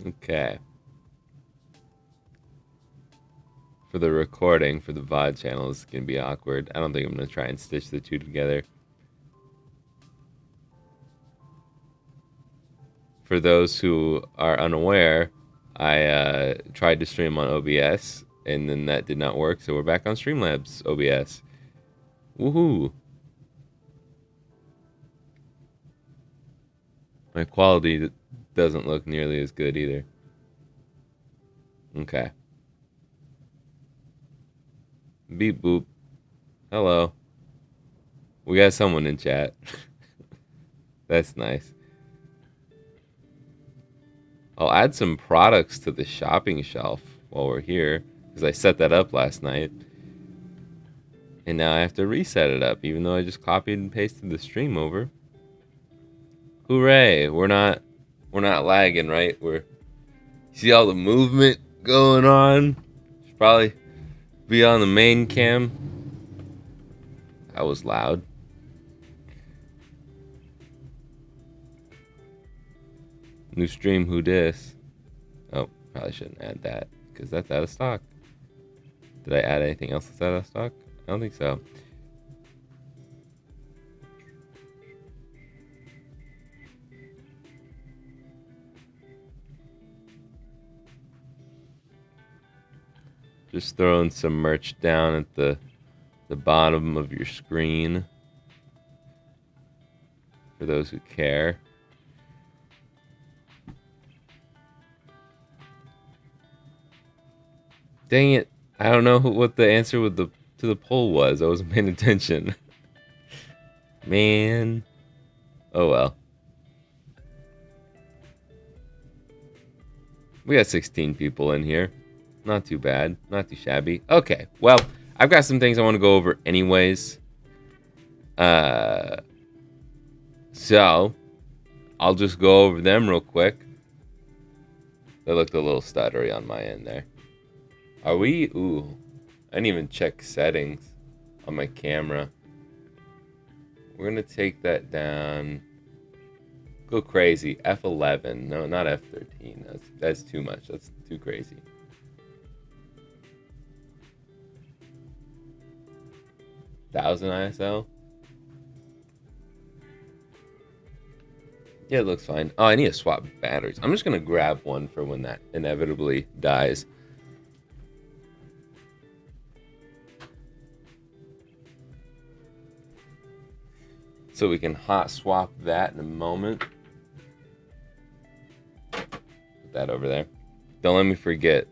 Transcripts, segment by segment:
Okay. For the recording, for the VOD channel, it's going to be awkward. I don't think I'm going to try and stitch the two together. For those who are unaware, I tried to stream on OBS, and then that did not work, so we're back on Streamlabs OBS. Woohoo! My quality doesn't look nearly as good either. Okay. Beep boop. Hello. We got someone in chat. That's nice. I'll add some products to the shopping shelf while we're here, because I set that up last night. And now I have to reset it up, even though I just copied and pasted the stream over. Hooray! We're not lagging, right? See all the movement going on? Should probably be on the main cam. That was loud. New stream, who dis? Oh, probably shouldn't add that, because that's out of stock. Did I add anything else that's out of stock? I don't think so. Just throwing some merch down at the bottom of your screen for those who care. Dang it! I don't know what the answer to the poll was. I wasn't paying attention. Man. Oh well. We got 16 people in here. Not too bad. Not too shabby. Okay. Well, I've got some things I want to go over anyways. So I'll just go over them real quick. They looked a little stuttery on my end there. Are we? Ooh. I didn't even check settings on my camera. We're going to take that down. Go crazy. F11. No, not F13. That's too much. That's too crazy. Thousand ISO? Yeah, it looks fine. Oh, I need to swap batteries. I'm just going to grab one for when that inevitably dies. So we can hot swap that in a moment. Put that over there. Don't let me forget.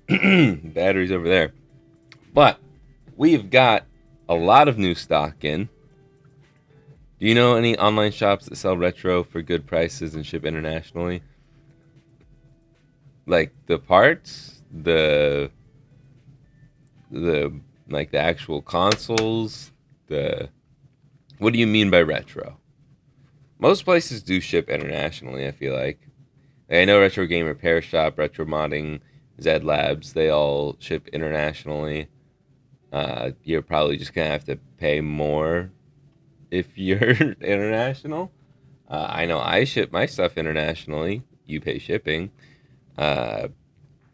Batteries over there. But we've got a lot of new stock in. Do you know any online shops that sell retro for good prices and ship internationally? Like the parts, the like the actual consoles, what do you mean by retro? Most places do ship internationally, I feel like. I know Retro Game Repair Shop, Retro Modding, Zed Labs, they all ship internationally. You're probably just gonna have to pay more if you're international. I know I ship my stuff internationally. You pay shipping.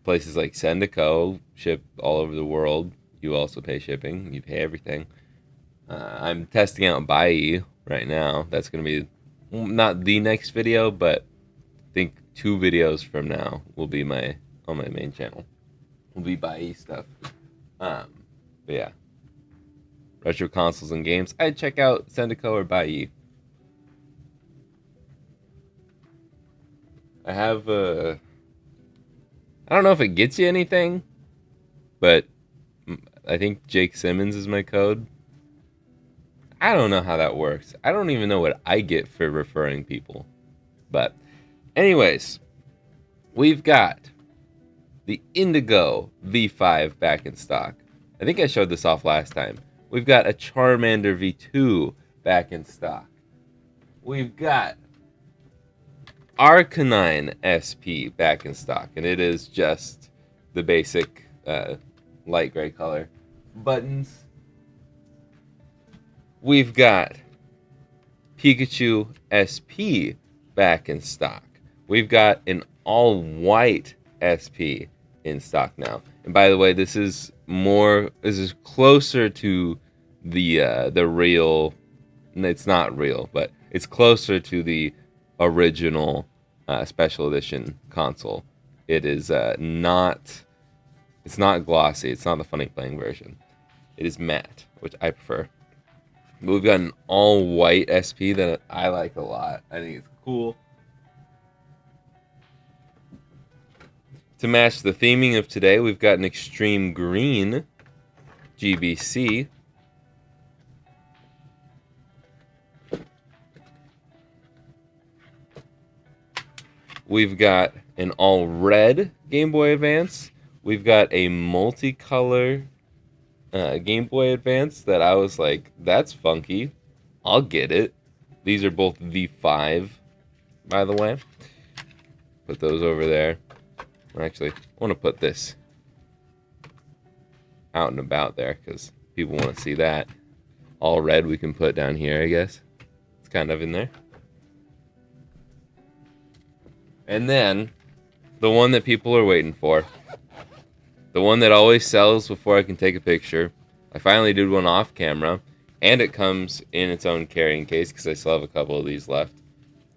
Places like Sendico ship all over the world. You also pay shipping. You pay everything. I'm testing out Bai right now. That's going to be not the next video, but I think 2 videos from now will be on my main channel. Will be Bai stuff. But yeah. Retro consoles and games. I'd check out Sendico or Bai. I have I don't know if it gets you anything, but I think Jake Simmons is my code. I don't know how that works. I don't even know what I get for referring people. But anyways, we've got the Indigo V5 back in stock. I think I showed this off last time. We've got a Charmander V2 back in stock. We've got Arcanine SP back in stock, and it is just the basic light gray color. Buttons. We've got Pikachu SP back in stock. We've got an all-white SP in stock now. And by the way, this is closer to the real. It's not real, but it's closer to the original special edition console. It is not. It's not glossy. It's not the funny playing version. It is matte, which I prefer. But we've got an all-white SP that I like a lot. I think it's cool. To match the theming of today, we've got an extreme green GBC. We've got an all-red Game Boy Advance. We've got a multicolor Game Boy Advance that I was like, that's funky. I'll get it. These are both V5, by the way. Put those over there. Actually, I want to put this out and about there because people want to see that. All red we can put down here, I guess. It's kind of in there. And then, the one that people are waiting for. The one that always sells before I can take a picture. I finally did one off camera. And it comes in its own carrying case because I still have a couple of these left.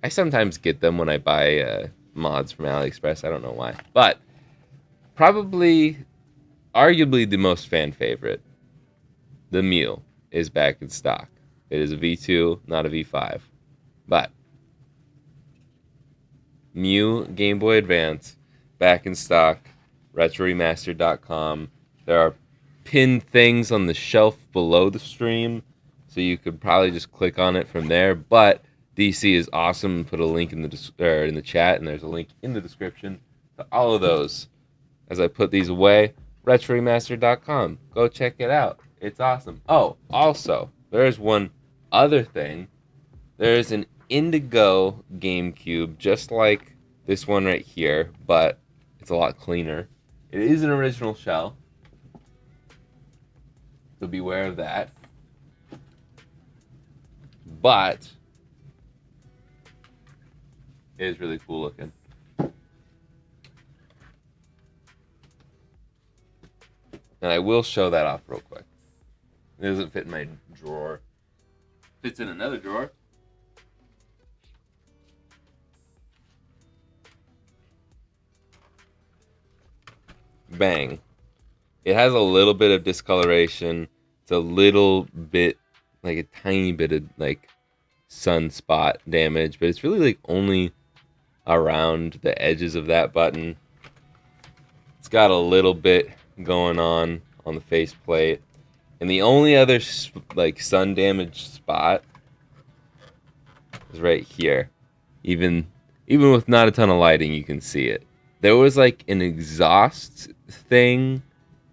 I sometimes get them when I buy mods from AliExpress. I don't know why. But, probably, arguably the most fan favorite. The Mew is back in stock. It is a V2, not a V5. But, Mew Game Boy Advance, back in stock, retroremastered.com. There are pinned things on the shelf below the stream, so you could probably just click on it from there. But DC is awesome. Put a link in the chat, and there's a link in the description to all of those. As I put these away, retroremastered.com. Go check it out. It's awesome. Oh, also, there's one other thing. There's an Indigo GameCube, just like this one right here, but it's a lot cleaner. It is an original shell, so beware of that. But it is really cool looking. And I will show that off real quick. It doesn't fit in my drawer. Fits in another drawer. Bang. It has a little bit of discoloration. It's a little bit, like a tiny bit of like sunspot damage, but it's really like only around the edges of that button. It's got a little bit going on the faceplate, and the only other like sun damaged spot is right here. Even with not a ton of lighting, you can see it. There was like an exhaust thing.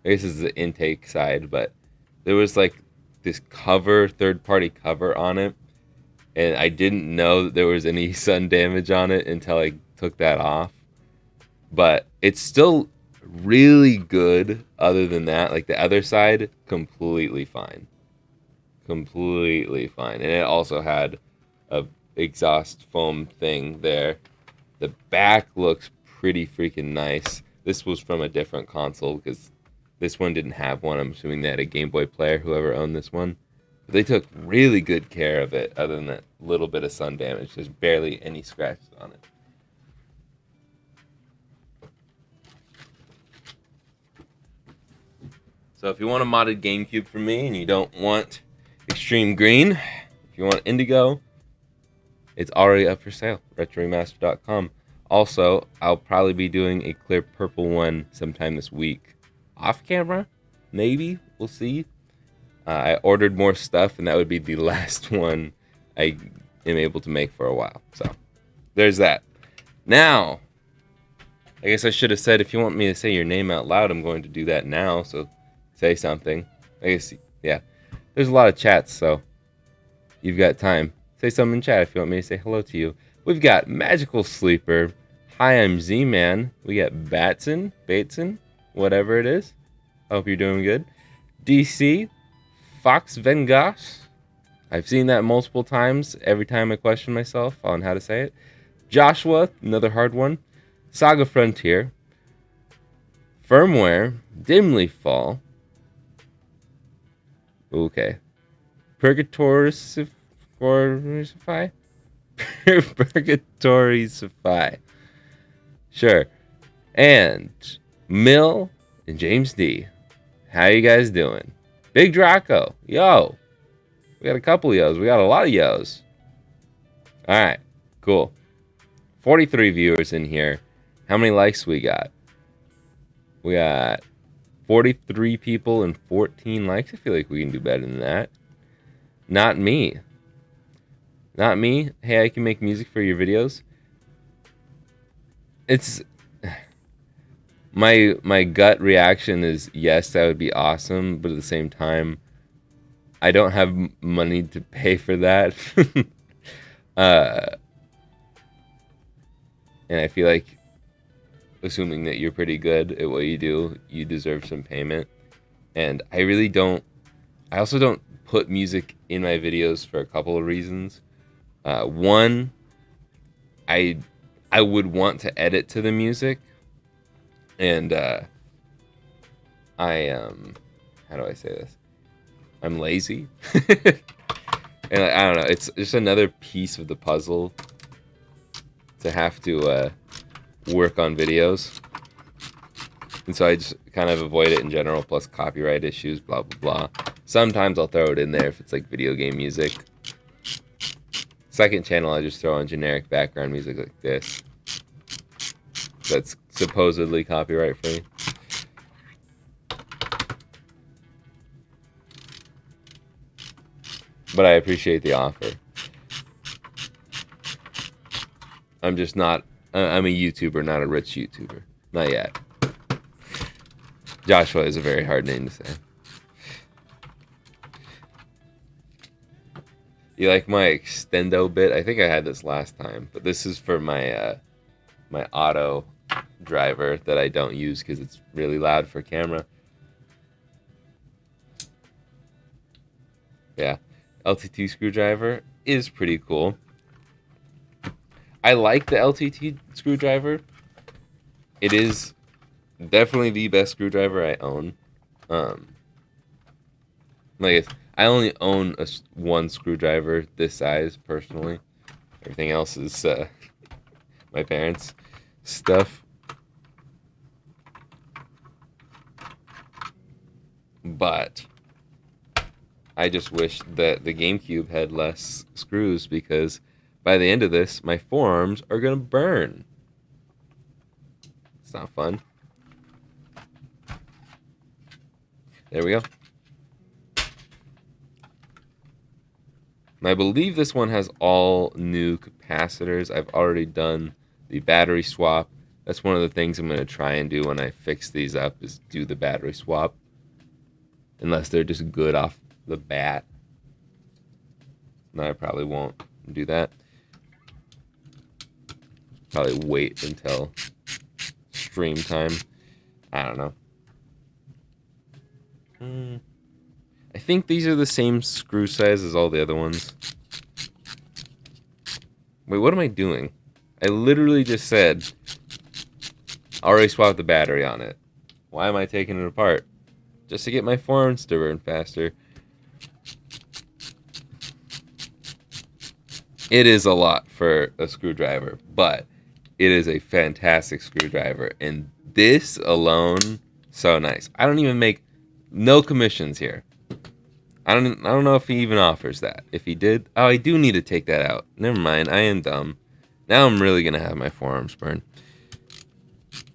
I guess this is the intake side, but there was like this cover, third-party cover on it, and I didn't know that there was any sun damage on it until I took that off. But it's still really good other than that. Like the other side, completely fine. Completely fine. And it also had a exhaust foam thing there. The back looks pretty freaking nice. This was from a different console because this one didn't have one. I'm assuming they had a Game Boy player, whoever owned this one. But they took really good care of it other than that little bit of sun damage. There's barely any scratches on it. So if you want a modded GameCube from me and you don't want extreme green, if you want indigo, it's already up for sale. retroremastered.com. Also, I'll probably be doing a clear purple one sometime this week. Off camera? Maybe. We'll see. I ordered more stuff, and that would be the last one I am able to make for a while. So, there's that. Now, I guess I should have said, if you want me to say your name out loud, I'm going to do that now. So, say something. I guess, yeah. There's a lot of chats, so you've got time. Say something in chat if you want me to say hello to you. We've got Magical Sleeper. Hi, I'm Z-Man. We got Bateson, whatever it is. Hope you're doing good. DC, Fox Vengas. I've seen that multiple times. Every time I question myself on how to say it. Joshua, another hard one. Saga Frontier. Firmware. Dimly Fall. Okay. Purgatorify? Purgatorify. Sure. And Mill and James D. How you guys doing? Big Draco. Yo. We got a couple yos. We got a lot of yos. Alright. Cool. 43 viewers in here. How many likes we got? We got 43 people and 14 likes. I feel like we can do better than that. Not me. Not me. Hey, I can make music for your videos. It's my gut reaction is yes, that would be awesome, but at the same time, I don't have money to pay for that. And I feel like, assuming that you're pretty good at what you do, you deserve some payment. And I really don't. I also don't put music in my videos for a couple of reasons. One, I would want to edit to the music, and how do I say this? I'm lazy, and I don't know. It's just another piece of the puzzle to have to work on videos, and so I just kind of avoid it in general. Plus copyright issues, blah blah blah. Sometimes I'll throw it in there if it's like video game music. Second channel, I just throw on generic background music like this. That's supposedly copyright free. But I appreciate the offer. I'm just not... I'm a YouTuber, not a rich YouTuber. Not yet. Joshua is a very hard name to say. You like my extendo bit? I think I had this last time, but this is for my my auto driver that I don't use because it's really loud for camera. Yeah, LTT screwdriver is pretty cool. I like the LTT screwdriver. It is definitely the best screwdriver I own. Like I only own one screwdriver this size personally. Everything else is my parents' stuff. But I just wish that the GameCube had less screws because by the end of this, my forearms are gonna burn. It's not fun. There we go. I believe this one has all new capacitors. I've already done the battery swap. That's one of the things I'm going to try and do when I fix these up is do the battery swap. Unless they're just good off the bat. No, I probably won't do that. Probably wait until stream time. I don't know. I think these are the same screw size as all the other ones. Wait, what am I doing? I literally just said I already swapped the battery on it. Why am I taking it apart? Just to get my forearms to burn faster. It is a lot for a screwdriver, but it is a fantastic screwdriver. And this alone, so nice. I don't even make no commissions here. I don't know if he even offers that. If he did, oh, I do need to take that out. Never mind, I am dumb. Now I'm really gonna have my forearms burn.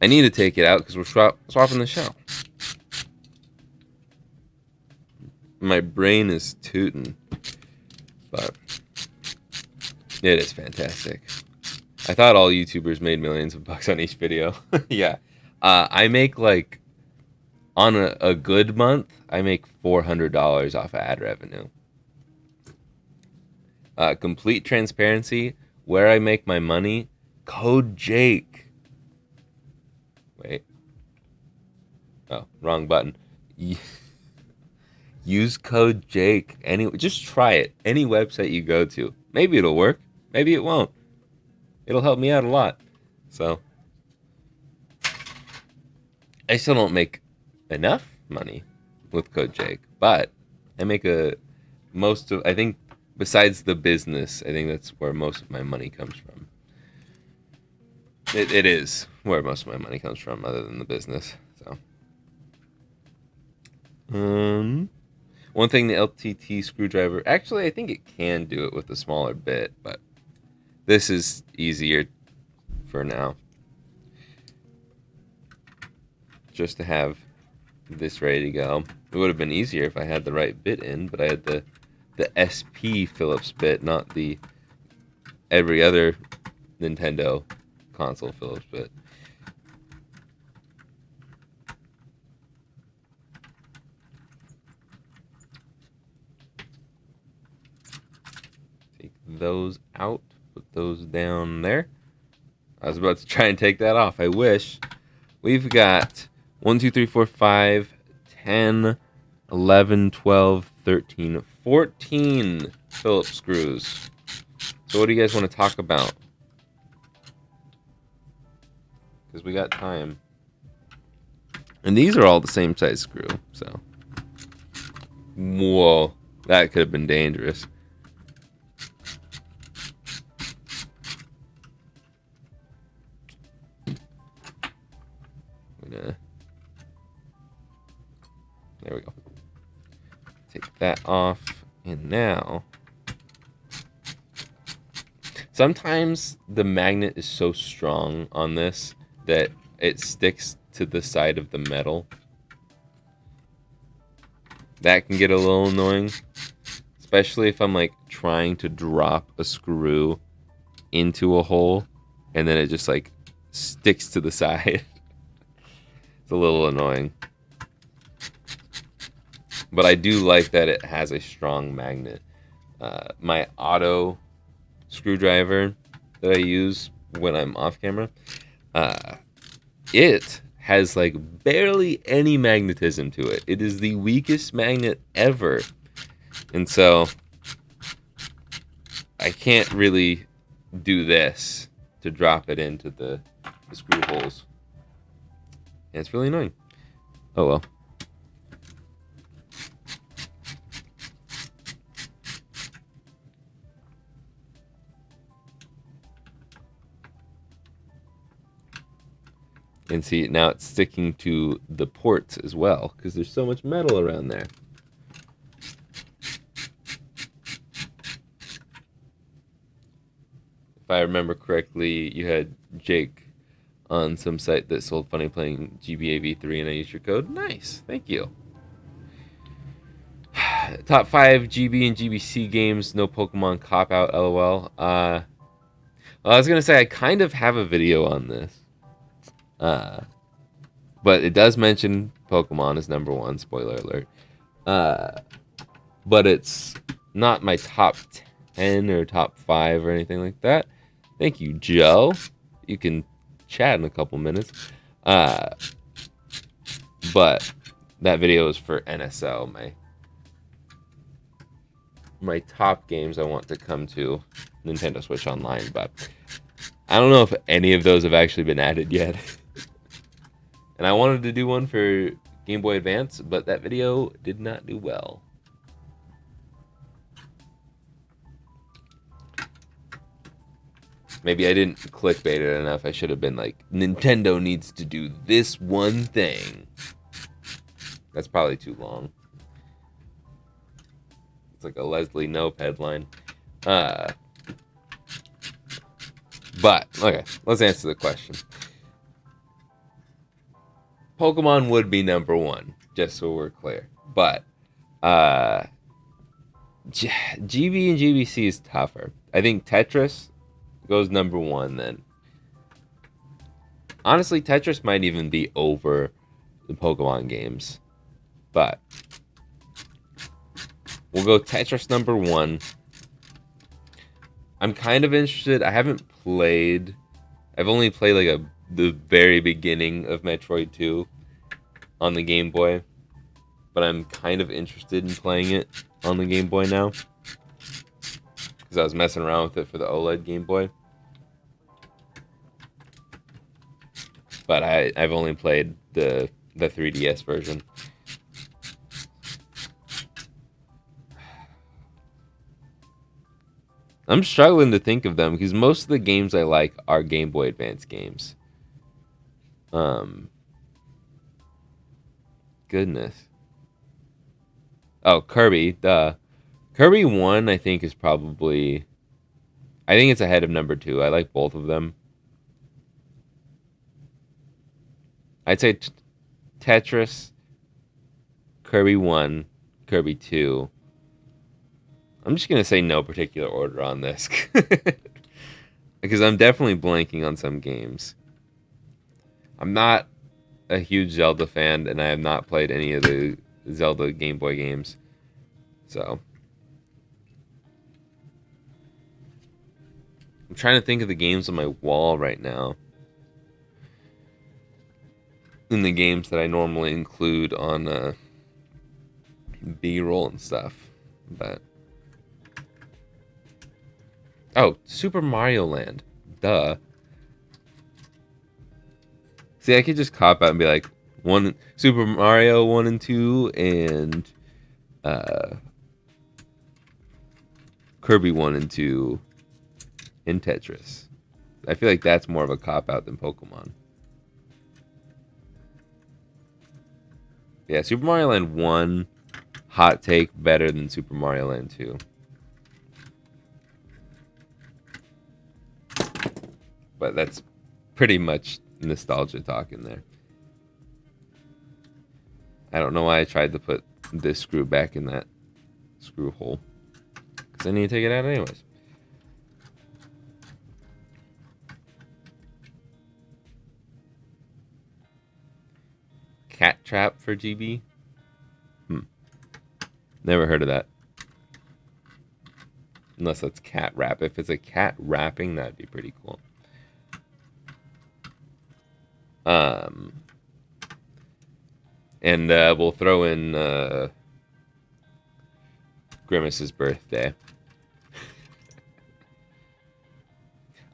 I need to take it out because we're swapping the shell. My brain is tooting, but it is fantastic. I thought all YouTubers made millions of bucks on each video. Yeah, I make like on a good month, I make $400 off of ad revenue. Complete transparency, where I make my money, code Jake. Wait. Oh, wrong button. use code Jake. Just try it. Any website you go to. Maybe it'll work. Maybe it won't. It'll help me out a lot. So I still don't make enough money with code Jake, but I make I think besides the business, I think that's where most of my money comes from. It is where most of my money comes from, other than the business. So, one thing, the LTT screwdriver. Actually, I think it can do it with a smaller bit, but this is easier for now. Just to have this ready to go. It would have been easier if I had the right bit in, but I had the SP Phillips bit, not the every other Nintendo console Phillips bit. Take those out, put those down there. I was about to try and take that off. I wish. We've got 1, 2, 3, 4, 5, 10, 11, 12, 13, 14 Phillips screws. So what do you guys want to talk about? Because we got time. And these are all the same size screw, so. Whoa, that could have been dangerous. There we go. Take that off, and now sometimes the magnet is so strong on this that it sticks to the side of the metal. That can get a little annoying, especially if I'm like trying to drop a screw into a hole and then it just like sticks to the side. It's a little annoying. But I do like that it has a strong magnet. My auto screwdriver that I use when I'm off camera, it has like barely any magnetism to it. It is the weakest magnet ever. And so I can't really do this to drop it into the screw holes. And it's really annoying. Oh well. And see, now it's sticking to the ports as well, because there's so much metal around there. If I remember correctly, you had Jake on some site that sold Funny playing GBA V3, and I used your code. Nice, thank you. Top 5 GB and GBC games, no Pokemon cop-out, LOL. Well, I was going to say, I kind of have a video on this. But it does mention Pokemon as number 1, spoiler alert. But it's not my top 10 or top 5 or anything like that. Thank you, Joe. You can chat in a couple minutes. But that video is for NSL, my top games I want to come to Nintendo Switch Online, but I don't know if any of those have actually been added yet. And I wanted to do one for Game Boy Advance, but that video did not do well. Maybe I didn't clickbait it enough. I should have been like, Nintendo needs to do this one thing. That's probably too long. It's like a Leslie Knope headline. But, okay, let's answer the question. Pokemon would be number 1, just so we're clear. But GB and GBC is tougher. I think Tetris goes number 1 then. Honestly, Tetris might even be over the Pokemon games. But we'll go Tetris number 1. I'm kind of interested. I haven't played. I've only played like the very beginning of Metroid 2 on the Game Boy. but I'm kind of interested in playing it on the Game Boy now. Because I was messing around with it for the OLED Game Boy. But I've only played the 3DS version. I'm struggling to think of them because most of the games I like are Game Boy Advance games. Goodness. Oh, Kirby, duh. Kirby 1, I think, is probably... I think it's ahead of number 2. I like both of them. I'd say Tetris, Kirby 1, Kirby 2. I'm just going to say no particular order on this. Because I'm definitely blanking on some games. I'm not a huge Zelda fan, and I have not played any of the Zelda Game Boy games. So... I'm trying to think of the games on my wall right now. In the games that I normally include on B-roll and stuff. But... Oh, Super Mario Land. Duh. See, I could just cop out and be like, Super Mario 1 and 2 and Kirby 1 and 2 and Tetris. I feel like that's more of a cop out than Pokemon. Yeah, Super Mario Land 1, hot take, better than Super Mario Land 2. But that's pretty much nostalgia talking there. I don't know why I tried to put this screw back in that screw hole. Because I need to take it out anyways. Cat trap for GB? Never heard of that. Unless that's cat rap. If it's a cat rapping, that'd be pretty cool. And we'll throw in Grimace's birthday.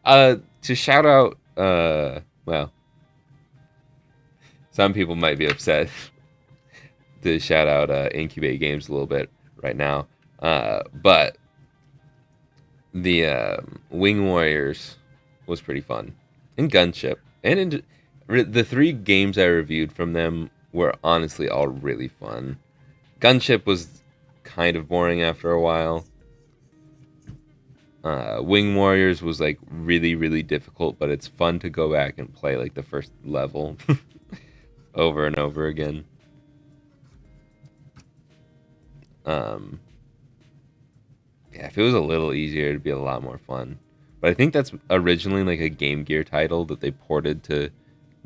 To shout out, well, some people might be upset to shout out Incubate Games a little bit right now. But the Wing Warriors was pretty fun. And Gunship. And the 3 games I reviewed from them were honestly all really fun. Gunship was kind of boring after a while. Wing Warriors was like really, really difficult, but it's fun to go back and play like the first level over and over again. Yeah, if it was a little easier, it'd be a lot more fun. But I think that's originally like a Game Gear title that they ported to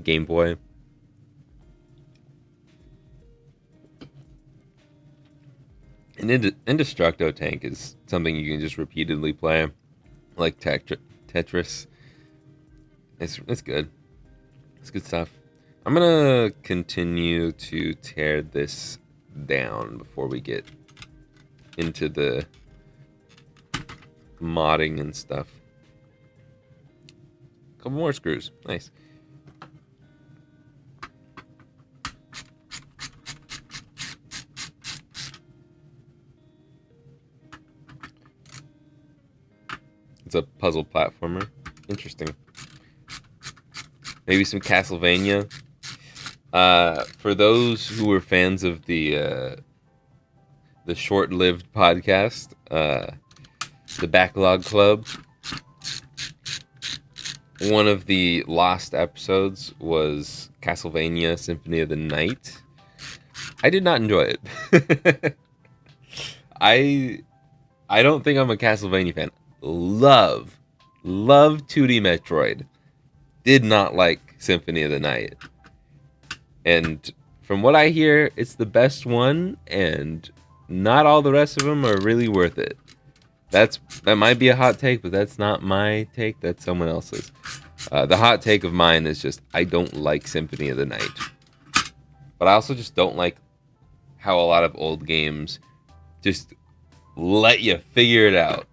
Game Boy. And Indestructo Tank is something you can just repeatedly play, like Tetris. It's good. It's good stuff. I'm gonna continue to tear this down before we get into the modding and stuff. Couple more screws. Nice. It's a puzzle platformer. Interesting. Maybe some Castlevania. For those who were fans of the short-lived podcast, the Backlog Club, one of the lost episodes was Castlevania Symphony of the Night. I did not enjoy it. I don't think I'm a Castlevania fan. Love 2D Metroid. Did not like Symphony of the Night. And from what I hear, it's the best one, and not all the rest of them are really worth it. That might be a hot take, but that's not my take. That's someone else's. The hot take of mine is just I don't like Symphony of the Night. But I also just don't like how a lot of old games just let you figure it out.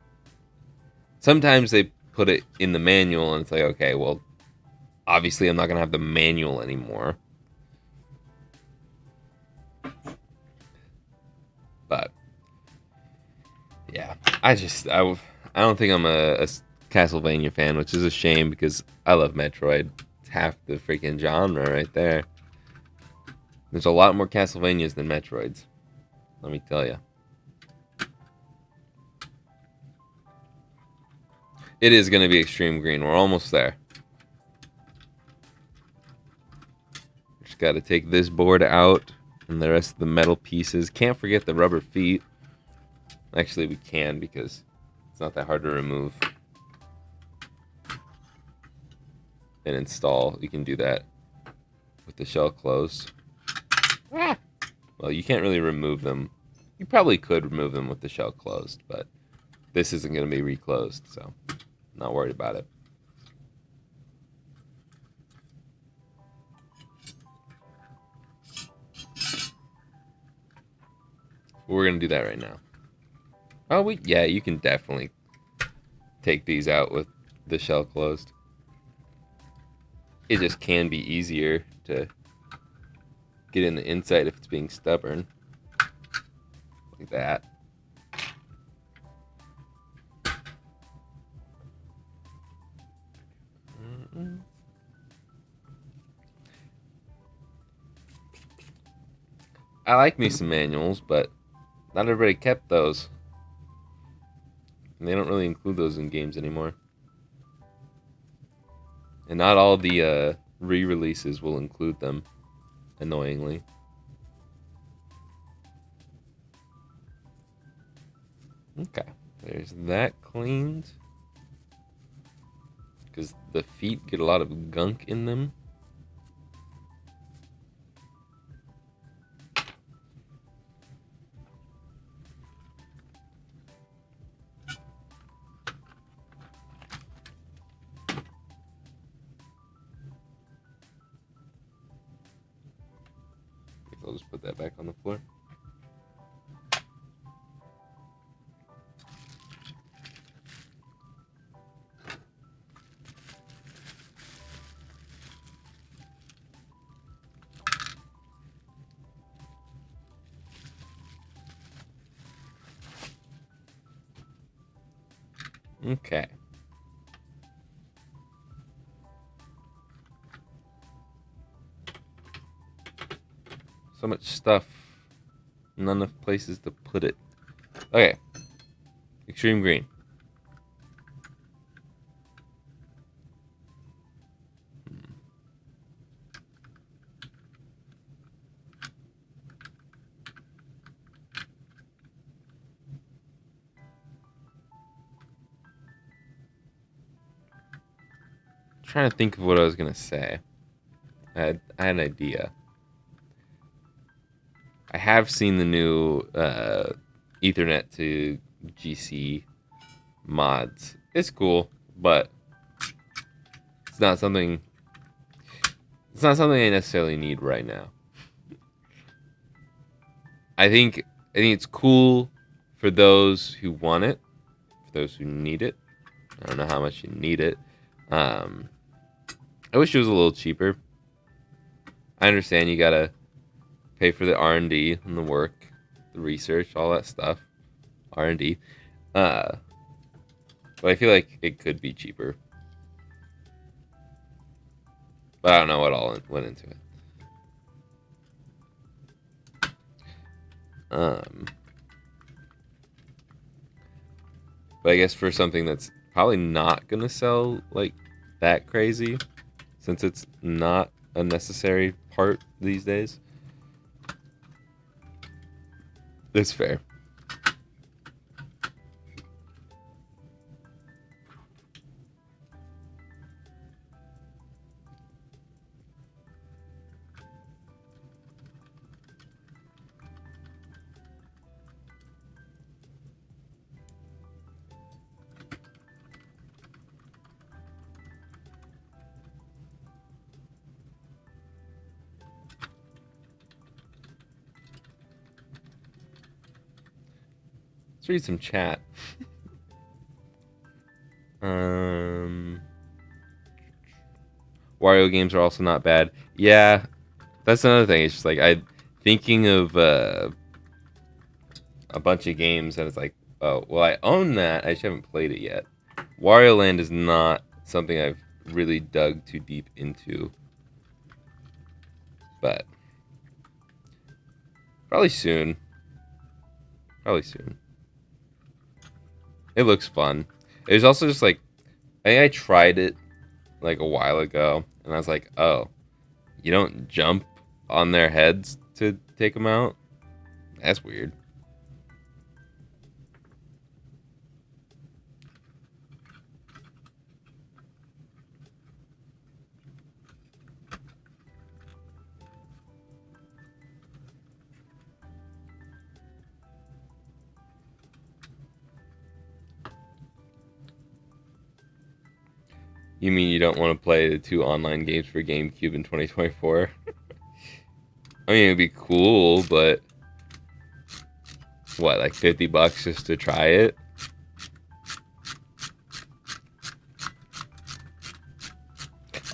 Sometimes they put it in the manual and it's like, okay, well, obviously I'm not going to have the manual anymore. But yeah, I don't think I'm a Castlevania fan, which is a shame because I love Metroid. It's half the freaking genre right there. There's a lot more Castlevanias than Metroids, let me tell you. It is going to be extreme green. We're almost there. Just got to take this board out and the rest of the metal pieces. Can't forget the rubber feet. Actually, we can because it's not that hard to remove and install. You can do that with the shell closed. Well, you can't really remove them. You probably could remove them with the shell closed, but this isn't going to be reclosed, so I'm not worried about it. We're going to do that right now. Oh, yeah, you can definitely take these out with the shell closed. It just can be easier to get in the inside if it's being stubborn. Like that. I like me some manuals, but not everybody kept those. And they don't really include those in games anymore. And not all the re-releases will include them, annoyingly. Okay, there's that cleaned. Because the feet get a lot of gunk in them. I'll just put that back on the floor. Okay. So much stuff. Not enough places to put it. Okay. Extreme green. Trying to think of what I was gonna say. I had an idea. I have seen the new Ethernet to GC mods. It's cool, but it's not something. It's not something I necessarily need right now. I think it's cool for those who want it, for those who need it. I don't know how much you need it. I wish it was a little cheaper. I understand you gotta pay for the R&D and the work, the research, all that stuff. R&D. But I feel like it could be cheaper. But I don't know what all went into it. But I guess for something that's probably not gonna sell like that crazy, since it's not a necessary part these days, it's fair. Let's read some chat. Wario games are also not bad. Yeah, that's another thing. It's just like I thinking of a bunch of games and it's like, oh, well, I own that. I just haven't played it yet. Wario Land is not something I've really dug too deep into, but probably soon. Probably soon. It looks fun. It was also just like I think I tried it like a while ago, and I was like, oh, you don't jump on their heads to take them out? That's weird. You mean you don't want to play the 2 online games for GameCube in 2024? I mean, it'd be cool, but what, like $50 just to try it?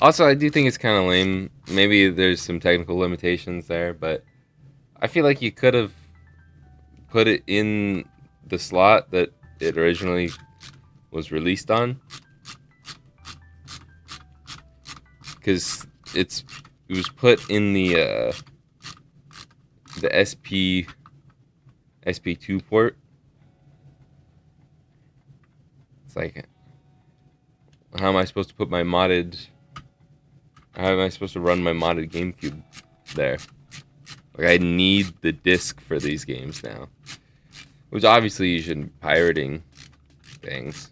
Also, I do think it's kind of lame. Maybe there's some technical limitations there, but I feel like you could have put it in the slot that it originally was released on, because it was put in the SP2 port. It's like, how am I supposed to put my modded? How am I supposed to run my modded GameCube there? Like, I need the disc for these games now. Which obviously you shouldn't be pirating things,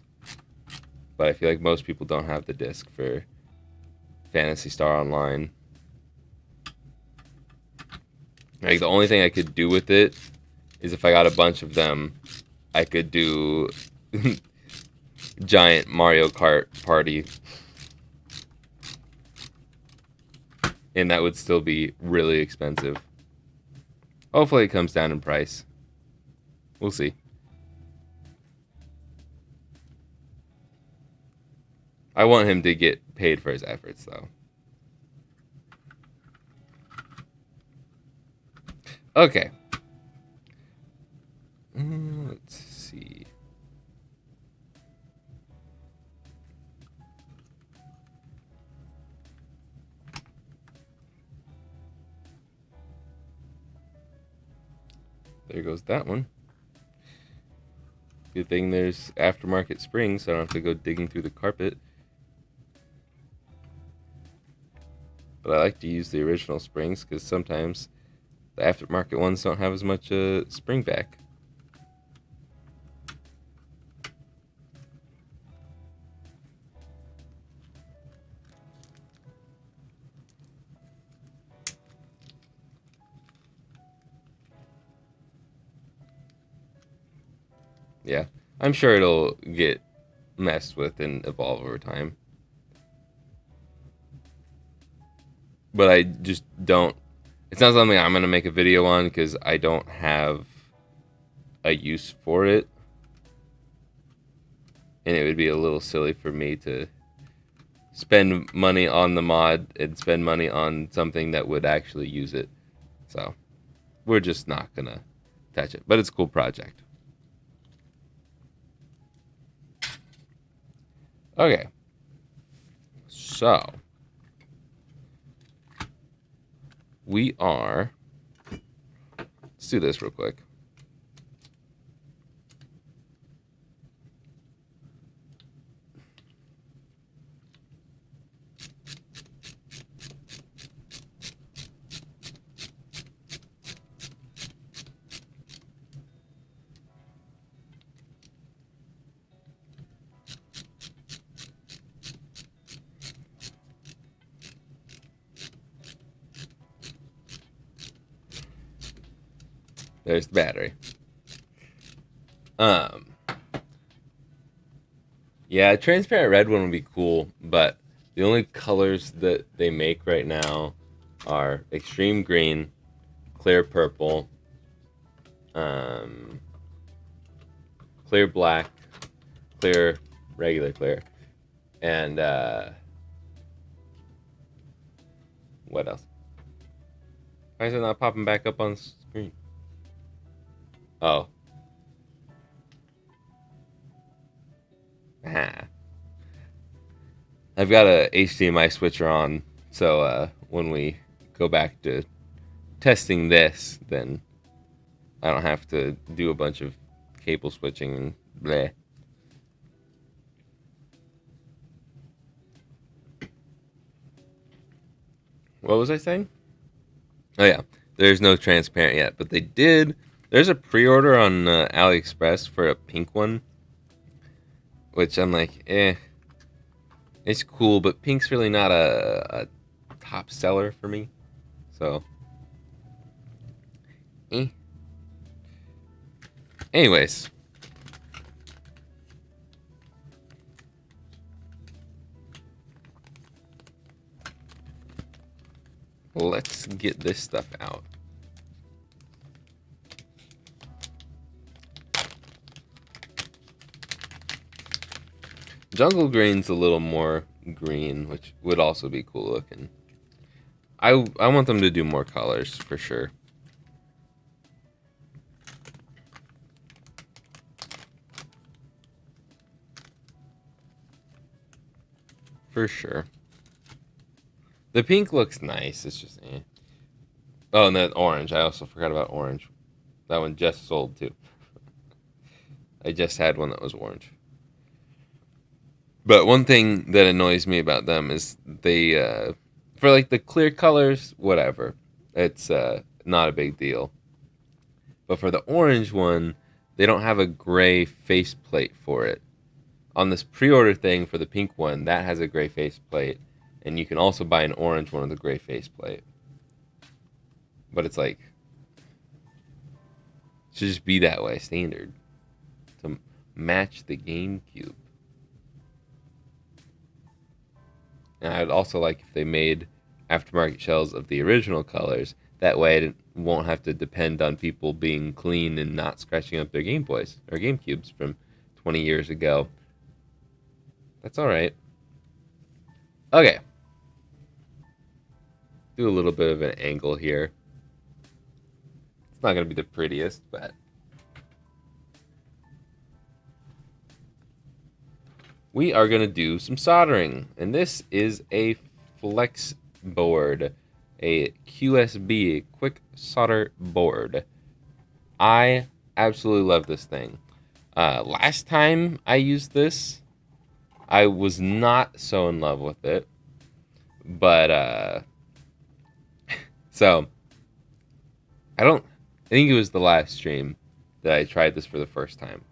but I feel like most people don't have the disc for Phantasy Star Online. Like, the only thing I could do with it is if I got a bunch of them, I could do giant Mario Kart party. And that would still be really expensive. Hopefully it comes down in price. We'll see. I want him to get paid for his efforts, though. Okay. Let's see. There goes that one. Good thing there's aftermarket springs, so I don't have to go digging through the carpet. But I like to use the original springs because sometimes the aftermarket ones don't have as much spring back. Yeah, I'm sure it'll get messed with and evolve over time. But I just don't. It's not something I'm going to make a video on because I don't have a use for it. And it would be a little silly for me to spend money on the mod and spend money on something that would actually use it. So we're just not going to touch it. But it's a cool project. Okay. So we are. Let's do this real quick. There's the battery. Yeah, a transparent red one would be cool, but the only colors that they make right now are extreme green, clear purple, clear black, clear, regular clear, and what else? Why is it not popping back up on screen? Oh. Ah. I've got a HDMI switcher on, so when we go back to testing this, then I don't have to do a bunch of cable switching and bleh. What was I saying? Oh yeah, there's no transparent yet, but they did. There's a pre-order on AliExpress for a pink one, which I'm like, it's cool, but pink's really not a top seller for me. So, anyways, let's get this stuff out. Jungle Green's a little more green, which would also be cool looking. I want them to do more colors for sure. For sure. The pink looks nice. It's just Oh, and then orange. I also forgot about orange. That one just sold too. I just had one that was orange. But one thing that annoys me about them is they, for like the clear colors, whatever. It's not a big deal. But for the orange one, they don't have a gray faceplate for it. On this pre-order thing for the pink one, that has a gray faceplate. And you can also buy an orange one with a gray faceplate. But it's like, it should just be that way, standard. To match the GameCube. And I'd also like if they made aftermarket shells of the original colors. That way I won't have to depend on people being clean and not scratching up their Game Boys or GameCubes from 20 years ago. That's alright. Okay. Do a little bit of an angle here. It's not going to be the prettiest, but we are going to do some soldering. And this is a flex board, a QSB, a quick solder board. I absolutely love this thing. Last time I used this, I was not so in love with it. But, so, I think it was the last stream that I tried this for the first time.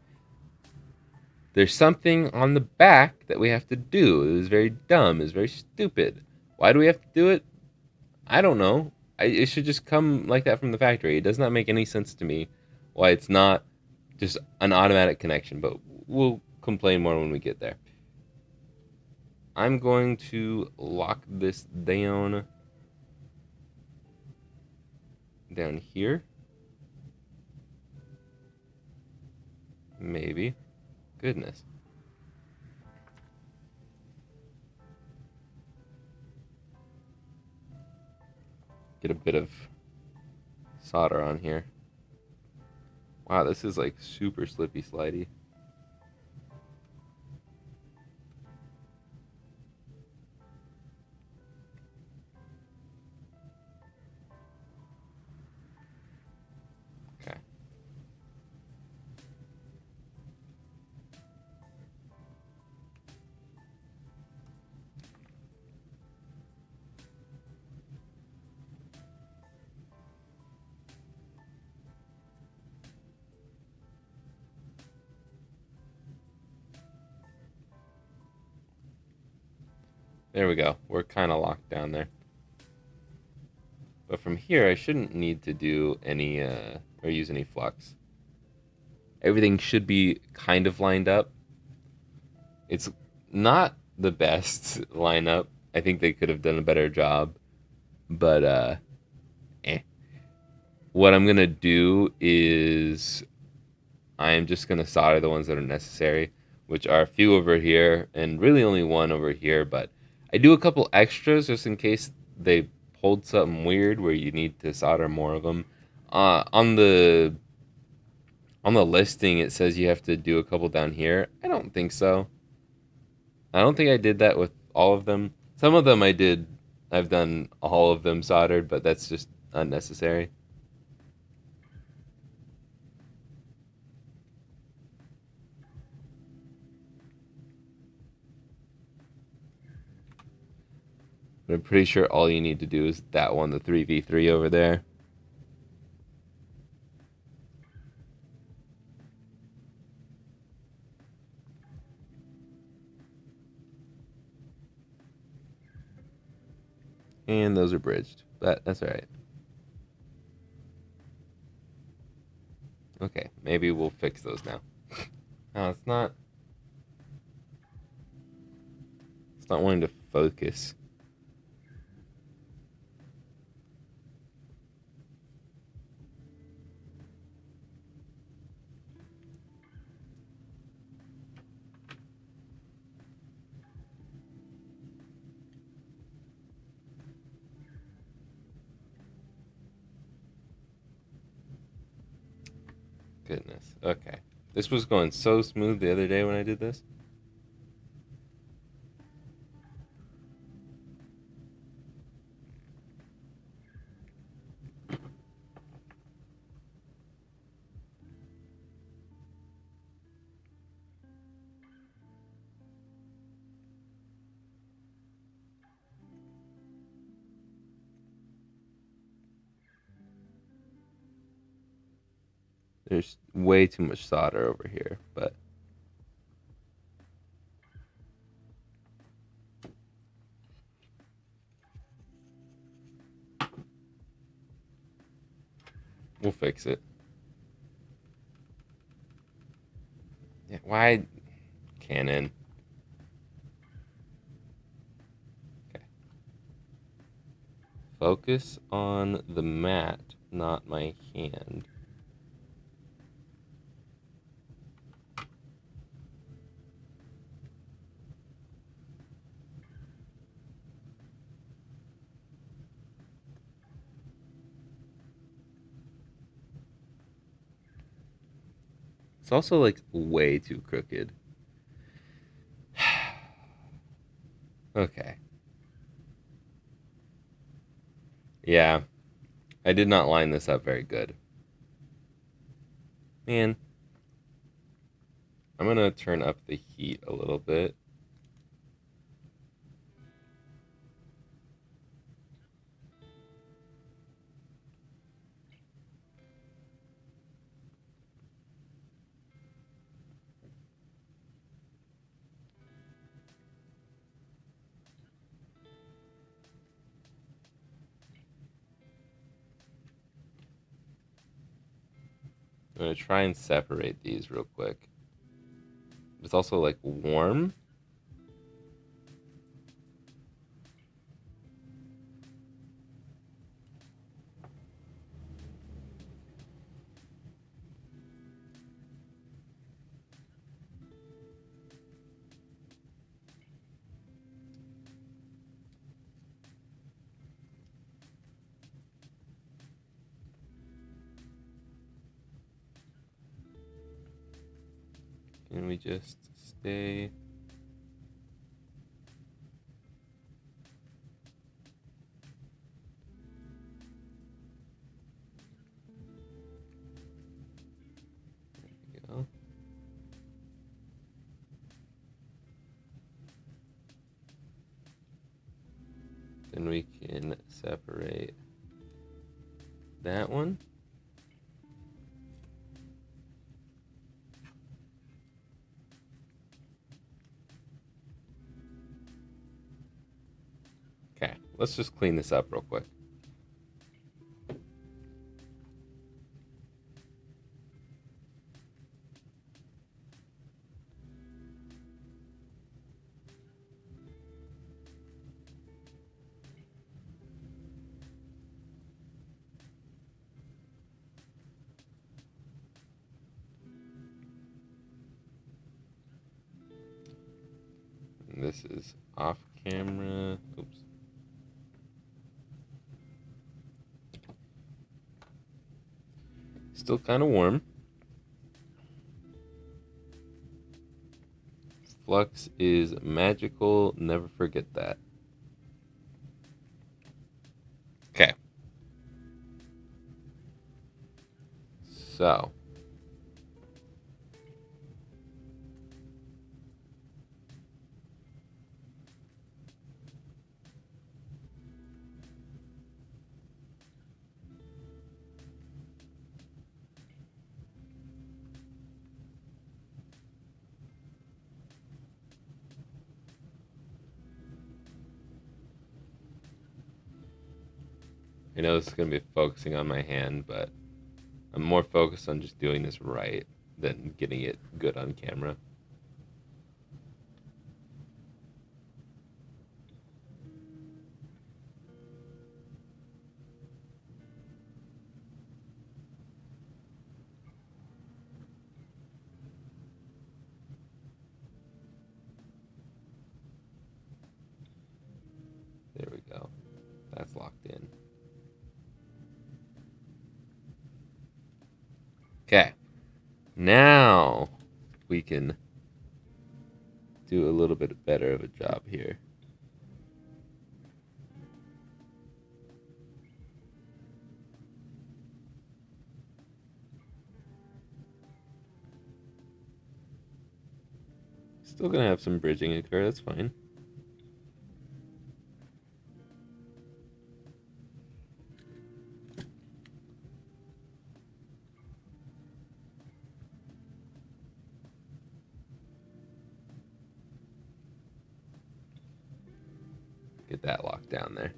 There's something on the back that we have to do. It is very dumb. It's very stupid. Why do we have to do it? I don't know. It should just come like that from the factory. It does not make any sense to me why it's not just an automatic connection, but we'll complain more when we get there. I'm going to lock this down here. Maybe. Goodness. Get a bit of solder on here. Wow, this is like super slippy slidey. Okay. There we go. We're kind of locked down there. But from here, I shouldn't need to do any, or use any flux. Everything should be kind of lined up. It's not the best lineup. I think they could have done a better job. But, What I'm going to do is I am just going to solder the ones that are necessary, which are a few over here and really only one over here, but I do a couple extras just in case they pulled something weird where you need to solder more of them. On the listing, it says you have to do a couple down here. I don't think so. I don't think I did that with all of them. Some of them I did. I've done all of them soldered, but that's just unnecessary. But I'm pretty sure all you need to do is that one, the 3v3 over there. And those are bridged, but that's alright. Okay, maybe we'll fix those now. No, it's not. It's not wanting to focus. Goodness. Okay. This was going so smooth the other day when I did this. There's way too much solder over here, but we'll fix it. Yeah, why cannon? Okay. Focus on the mat, not my hand. It's also like way too crooked. Okay. Yeah, I did not line this up very good. Man, I'm gonna turn up the heat a little bit. I'm gonna try and separate these real quick. It's also like warm. Can we just stay? There we go. Then we can separate that one. Okay, let's just clean this up real quick. this is off camera. Oops. Still kind of warm. Flux is magical. Never forget that. Okay. So. I know this is going to be focusing on my hand, but I'm more focused on just doing this right than getting it good on camera. There we go. That's locked in. Okay. Now we can do a little bit better of a job here. Still gonna have some bridging occur, that's fine. Get that locked down there.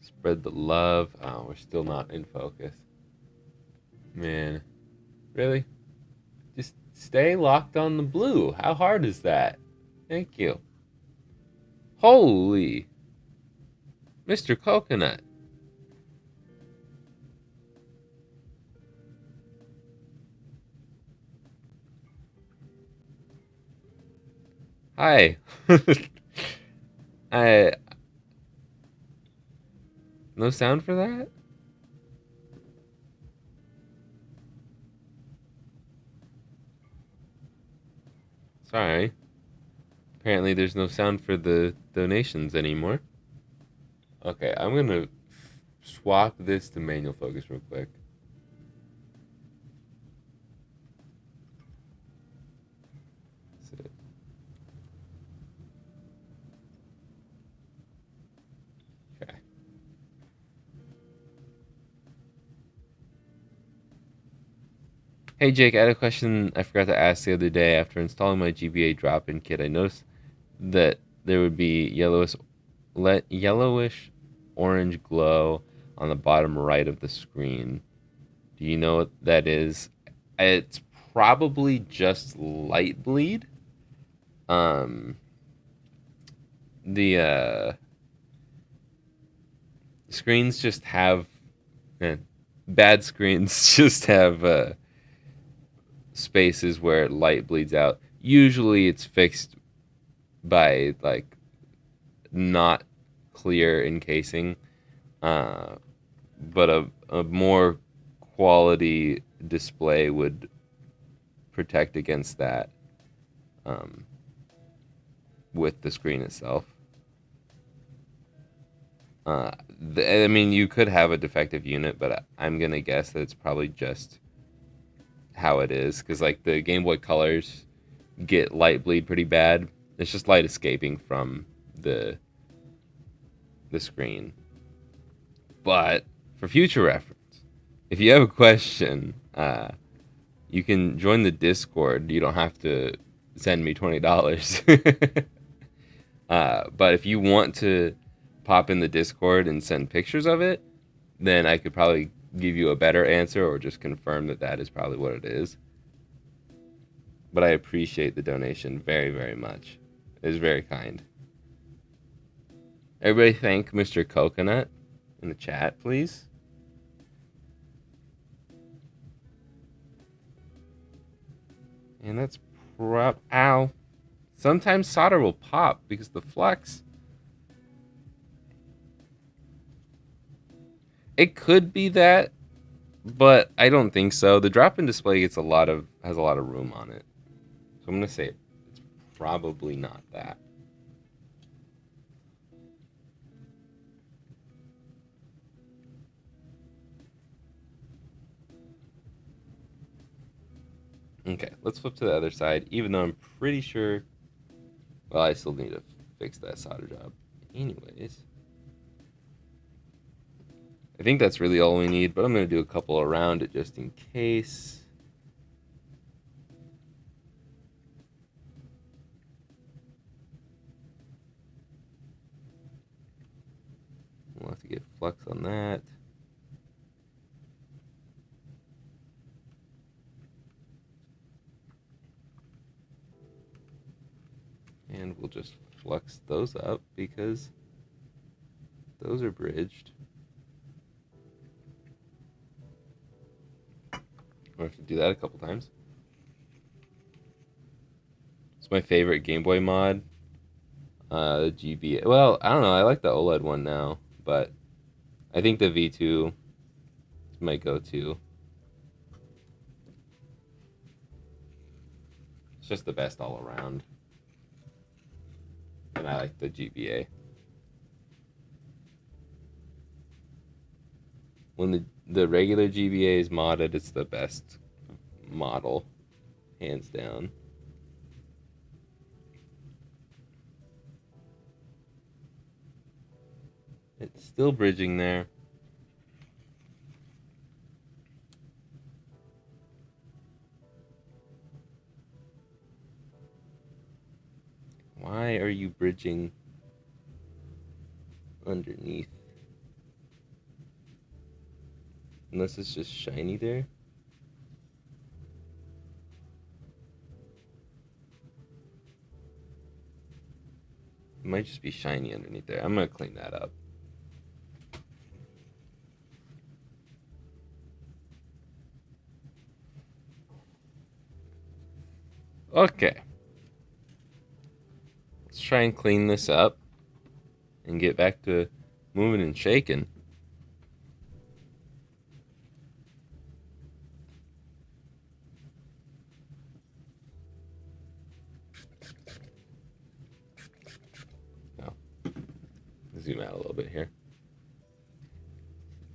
Spread the love. Oh, we're still not in focus. Man. Really? Just stay locked on the blue. How hard is that? Thank you. Holy. Mr. Coconut. Hi. I no sound for that? Sorry. Apparently there's no sound for the donations anymore. Okay, I'm gonna swap this to manual focus real quick. Okay. Hey Jake, I had a question I forgot to ask the other day. After installing my GBA drop-in kit, I noticed that there would be yellowish orange glow on the bottom right of the screen. Do you know what that is? It's probably just light bleed. Um, the screens just have bad screens just have spaces where light bleeds out. Usually, it's fixed by like not clear encasing, but a more quality display would protect against that with the screen itself. I mean, you could have a defective unit, but I'm gonna guess that it's probably just how it is, because like the Game Boy Colors get light bleed pretty bad. It's just light escaping from the screen. But for future reference, if you have a question, you can join the Discord. You don't have to send me $20. But if you want to pop in the Discord and send pictures of it, then I could probably give you a better answer or just confirm that that is probably what it is. But I appreciate the donation very, very much. It is very kind. Everybody thank Mr. Coconut in the chat, please. And that's ow. Sometimes solder will pop because the flux. It could be that, but I don't think so. The drop-in display has a lot of room on it. So I'm gonna say it's probably not that. Okay, let's flip to the other side, even though I'm pretty sure... Well, I still need to fix that solder job. Anyways. I think that's really all we need, but I'm going to do a couple around it just in case. We'll have to get flux on that. And we'll just flux those up because those are bridged. I'll have to do that a couple times. It's my favorite Game Boy mod. The GBA. Well, I don't know. I like the OLED one now, but I think the V2 is my go-to. It's just the best all around. And I like the GBA. When the regular GBA is modded, it's the best model, hands down. It's still bridging there. Why are you bridging underneath? Unless it's just shiny there. It might just be shiny underneath there. I'm going to clean that up. Okay. Let's try and clean this up and get back to moving and shaking. Zoom out a little bit here.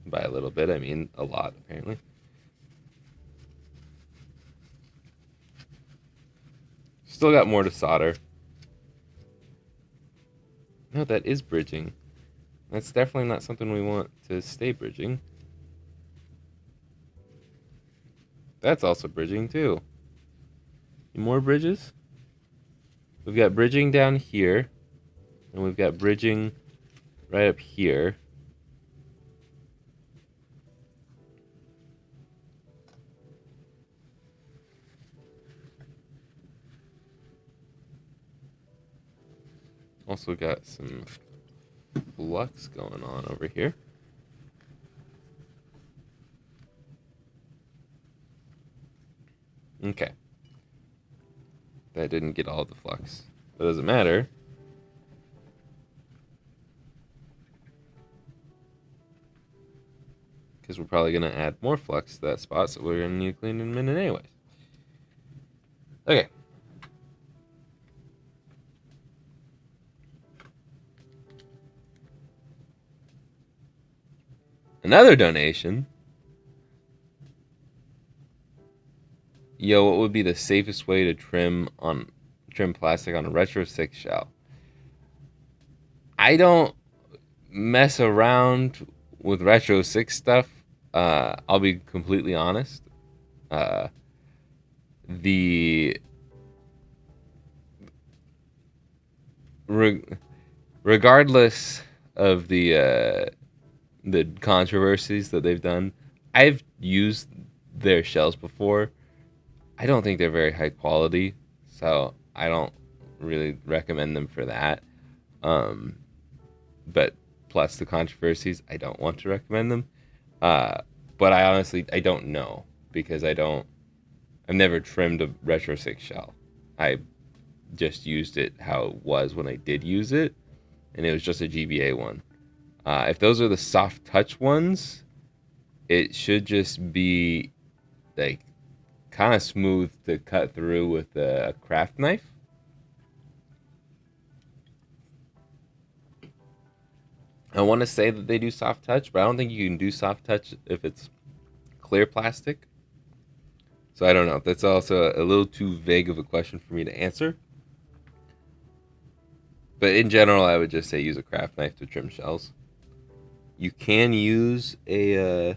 By a little bit, I mean a lot, apparently. Still got more to solder. No, that is bridging. That's definitely not something we want to stay bridging. That's also bridging, too. More bridges? We've got bridging down here. And we've got bridging right up here. Also got some flux going on over here. Okay. That didn't get all the flux. That doesn't matter. Because we're probably going to add more flux to that spot, so we're going to need to clean it in a minute anyways. Okay. Another donation. Yo, what would be the safest way to trim plastic on a Retro 6 shell? I don't mess around with Retro 6 stuff. I'll be completely honest. Regardless of the controversies that they've done, I've used their shells before. I don't think they're very high quality, so I don't really recommend them for that. but plus the controversies, I don't want to recommend them. But I honestly I don't know because I've never trimmed a Retro 6 shell. I just used it how it was when I did use it, and it was just a GBA one. If those are the soft touch ones, it should just be like kind of smooth to cut through with a craft knife. I want to say that they do soft touch, but I don't think you can do soft touch if it's clear plastic. So I don't know. That's also a little too vague of a question for me to answer. But in general, I would just say use a craft knife to trim shells. You can use you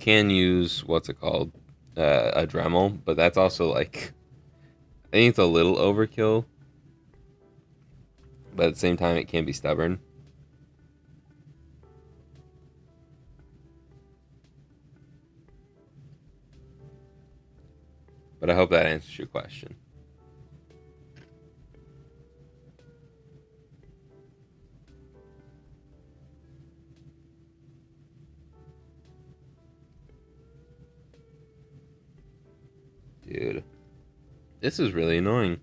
can use what's it called, a Dremel, but that's also like I think it's a little overkill. But at the same time, it can be stubborn. But I hope that answers your question. Dude, this is really annoying.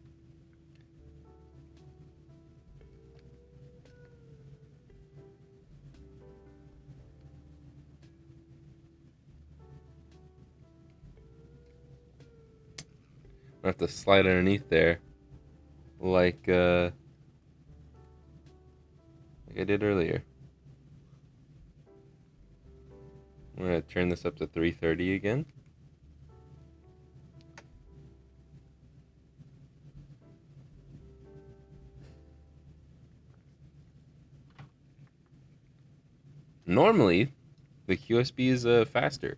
I have to slide underneath there, like I did earlier. I'm gonna turn this up to 330 again. Normally, the QSB is faster.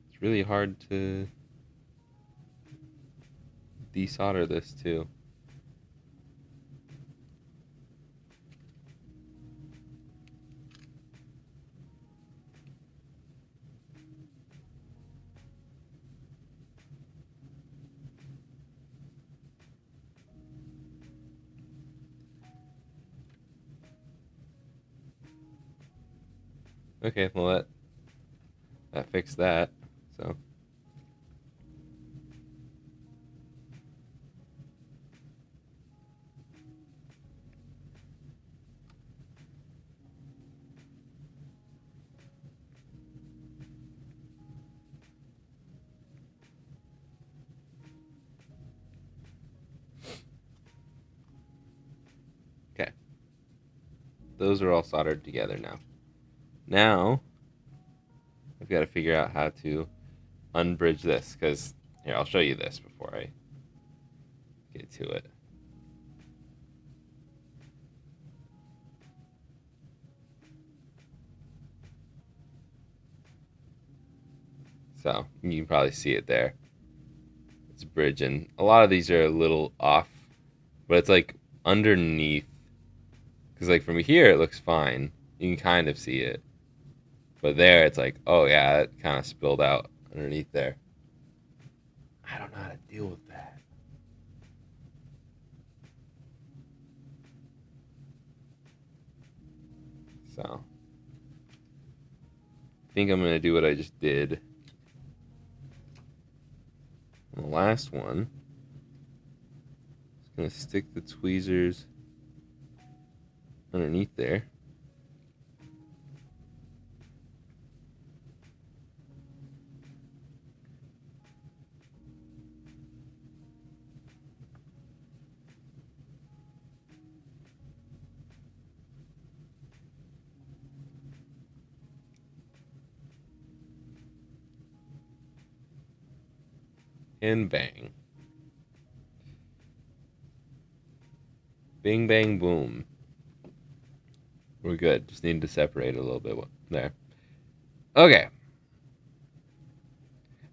It's really hard to desolder this too. Okay, well that fixed that. So okay, those are all soldered together now. Now I've got to figure out how to unbridge this because here I'll show you this before I get to it. So you can probably see it there. It's bridging. A lot of these are a little off, but it's like underneath. Because like from here it looks fine. You can kind of see it. But there it's like, oh yeah, it kind of spilled out underneath there. I don't know how to deal with that. So I think I'm going to do what I just did on the last one. Just going to stick the tweezers underneath there. And bang. Bing, bang, boom. We're good. Just need to separate a little bit there. Okay.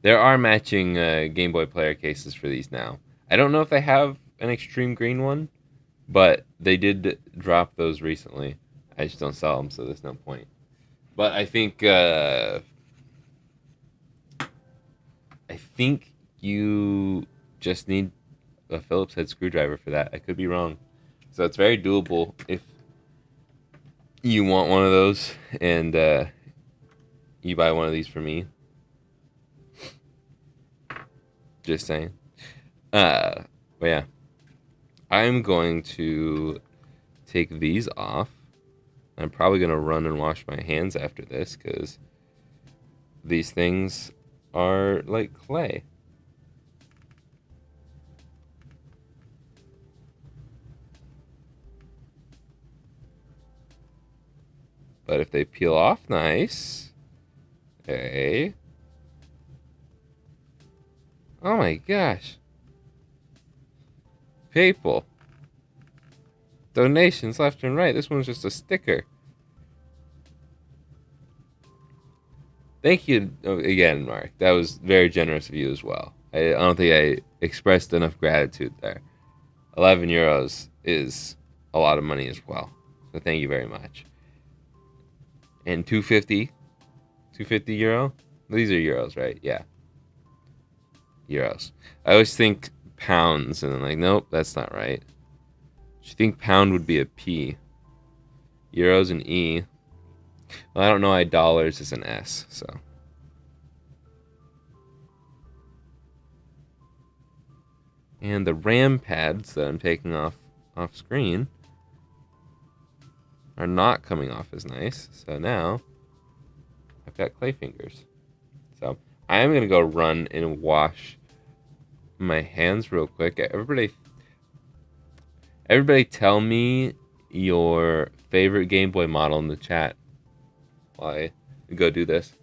There are matching Game Boy player cases for these now. I don't know if they have an extreme green one, but they did drop those recently. I just don't sell them, so there's no point. But I think you just need a Phillips head screwdriver for that. I could be wrong. So it's very doable if you want one of those and you buy one of these for me. Just saying. But yeah. I'm going to take these off. I'm probably going to run and wash my hands after this because these things are like clay. But if they peel off nice, okay. Oh my gosh. People. Donations left and right. This one's just a sticker. Thank you again, Mark. That was very generous of you as well. I don't think I expressed enough gratitude there. 11 euros is a lot of money as well. So thank you very much. And 250 euro? These are euros, right? Yeah. Euros. I always think pounds and I'm like, nope, that's not right. You think pound would be a P. Euros an E. Well, I don't know why dollars is an S, so. And the RAM pads that I'm taking off screen are not coming off as nice. So now I've got clay fingers. So I am going to go run and wash my hands real quick. Everybody tell me your favorite Game Boy model in the chat while I go do this.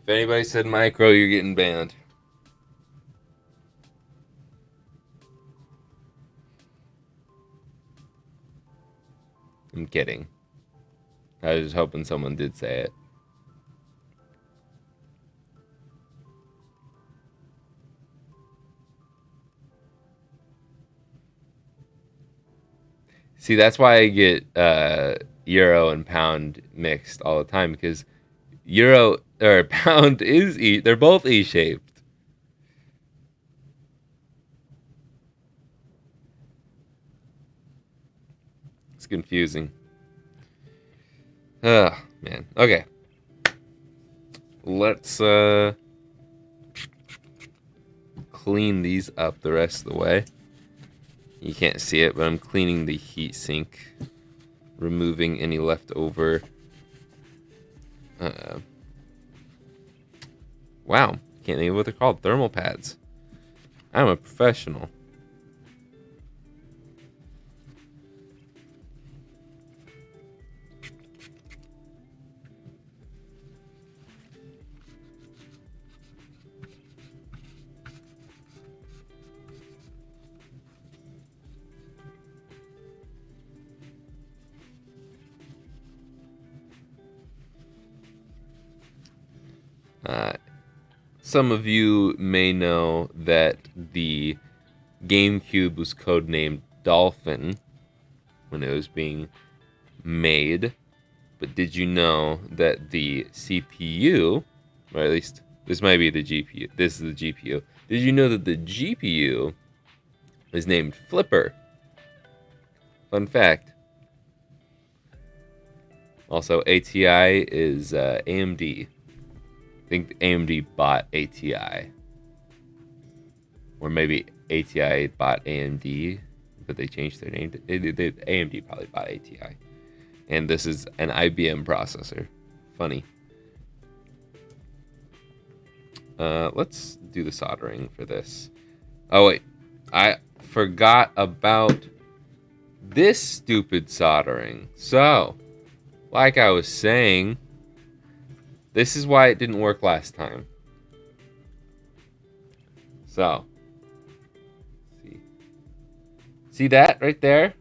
If anybody said micro, you're getting banned. I'm kidding. I was just hoping someone did say it. See, that's why I get euro and pound mixed all the time because euro or pound is they're both E-shaped. It's confusing. Oh, man. Okay. Let's clean these up the rest of the way. You can't see it, but I'm cleaning the heatsink, removing any leftover. Wow, can't think of what they're called. Thermal pads. I'm a professional. Uh, some of you may know that the GameCube was codenamed Dolphin when it was being made. But did you know that the CPU, or at least this might be the GPU, this is the GPU. Did you know that the GPU is named Flipper? Fun fact. Also, ATI is AMD. I think AMD bought ATI. Or maybe ATI bought AMD, but they changed their name. AMD probably bought ATI. And this is an IBM processor. Funny. Let's do the soldering for this. Oh, wait. I forgot about this stupid soldering. So, like I was saying, this is why it didn't work last time. So, see that right there?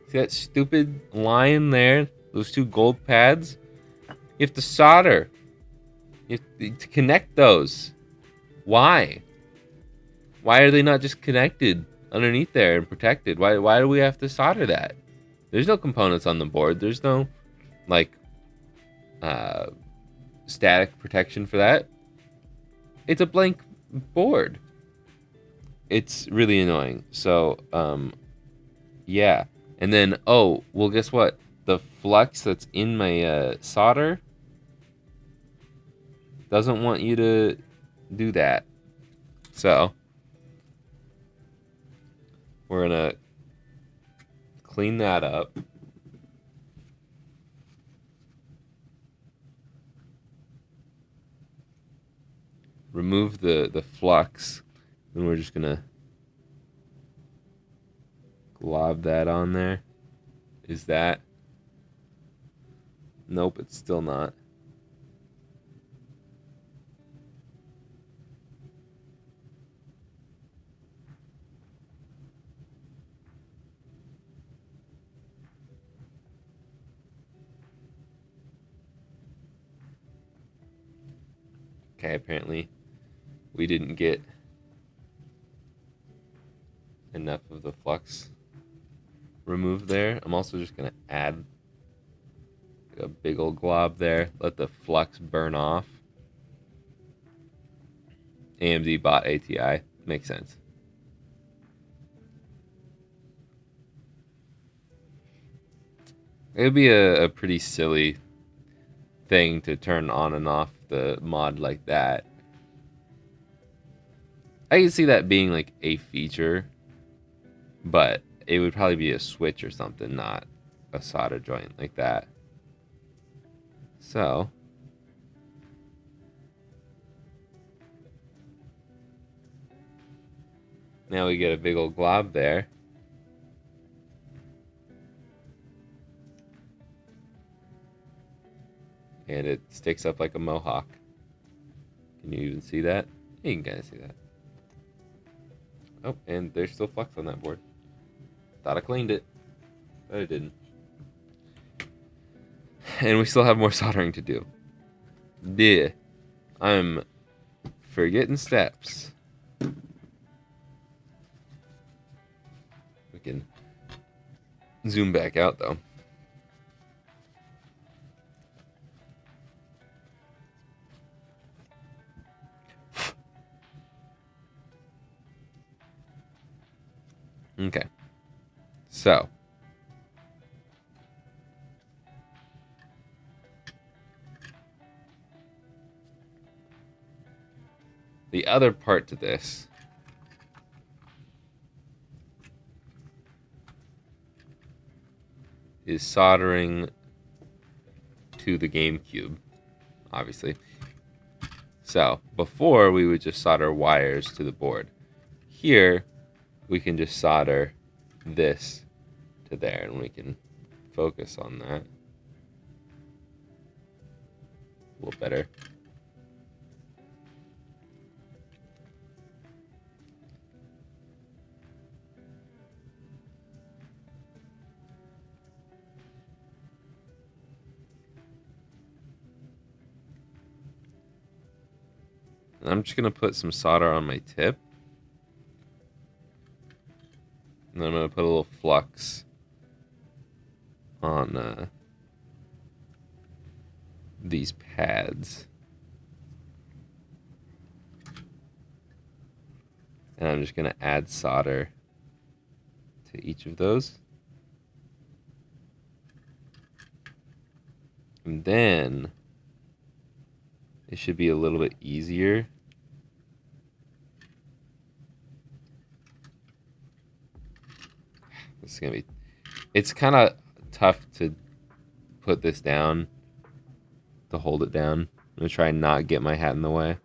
See that stupid line there? Those two gold pads? You have to solder. You have to connect those. Why? Why are they not just connected underneath there and protected? Why do we have to solder that? There's no components on the board. There's no, like, static protection for that. It's a blank board. It's really annoying. So, yeah. And then, oh, well, guess what? The flux that's in my solder doesn't want you to do that. So, we're going to clean that up. Remove the flux. And we're just going to glob that on there. Is that? Nope, it's still not. Okay, apparently we didn't get enough of the flux removed there. I'm also just going to add a big old glob there. Let the flux burn off. AMD bought ATI. Makes sense. It would be a pretty silly thing to turn on and off the mod like that. I can see that being like a feature, but it would probably be a switch or something, not a solder joint like that. So, now we get a big old glob there. And it sticks up like a mohawk. Can you even see that? Yeah, you can kind of see that. Oh, and there's still flux on that board. Thought I cleaned it, but I didn't. And we still have more soldering to do. Yeah, I'm forgetting steps. We can zoom back out though. Okay, so the other part to this is soldering to the GameCube, obviously. So before we would just solder wires to the board. Here we can just solder this to there, and we can focus on that a little better. And I'm just going to put some solder on my tip. And then I'm going to put a little flux on these pads. And I'm just going to add solder to each of those. And then it should be a little bit easier. This is going to be... It's kind of tough to put this down, to hold it down. I'm going to try and not get my hat in the way.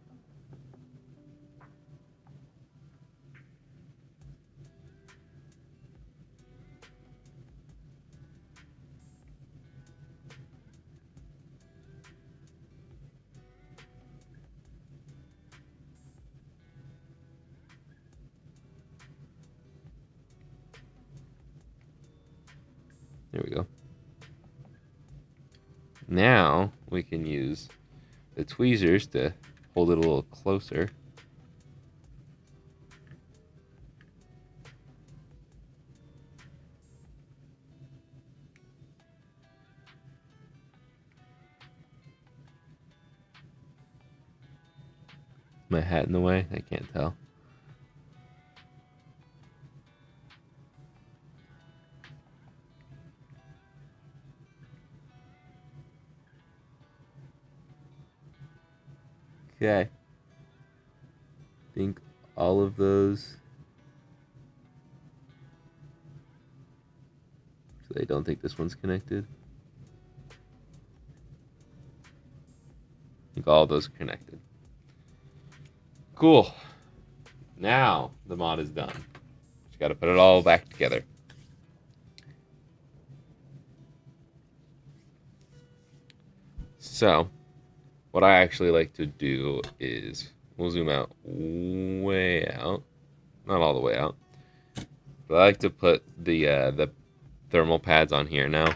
There we go. Now we can use the tweezers to hold it a little closer. My hat in the way? I can't tell. Okay. I think all of those. So I don't think this one's connected. I think all of those are connected. Cool. Now the mod is done. Just got to put it all back together. So, what I actually like to do is, we'll zoom out way out, not all the way out, but I like to put the thermal pads on here now.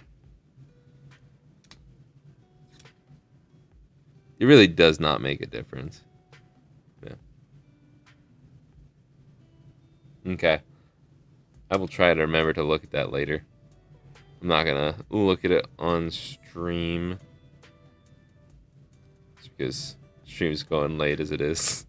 It really does not make a difference. Yeah. Okay. I will try to remember to look at that later. I'm not gonna look at it on stream. Just because stream's going late as it is.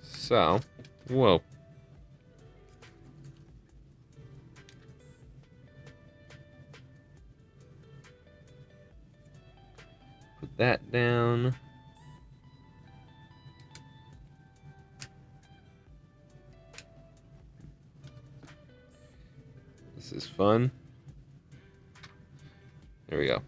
So, whoa. Put that down. This is fun. There we go.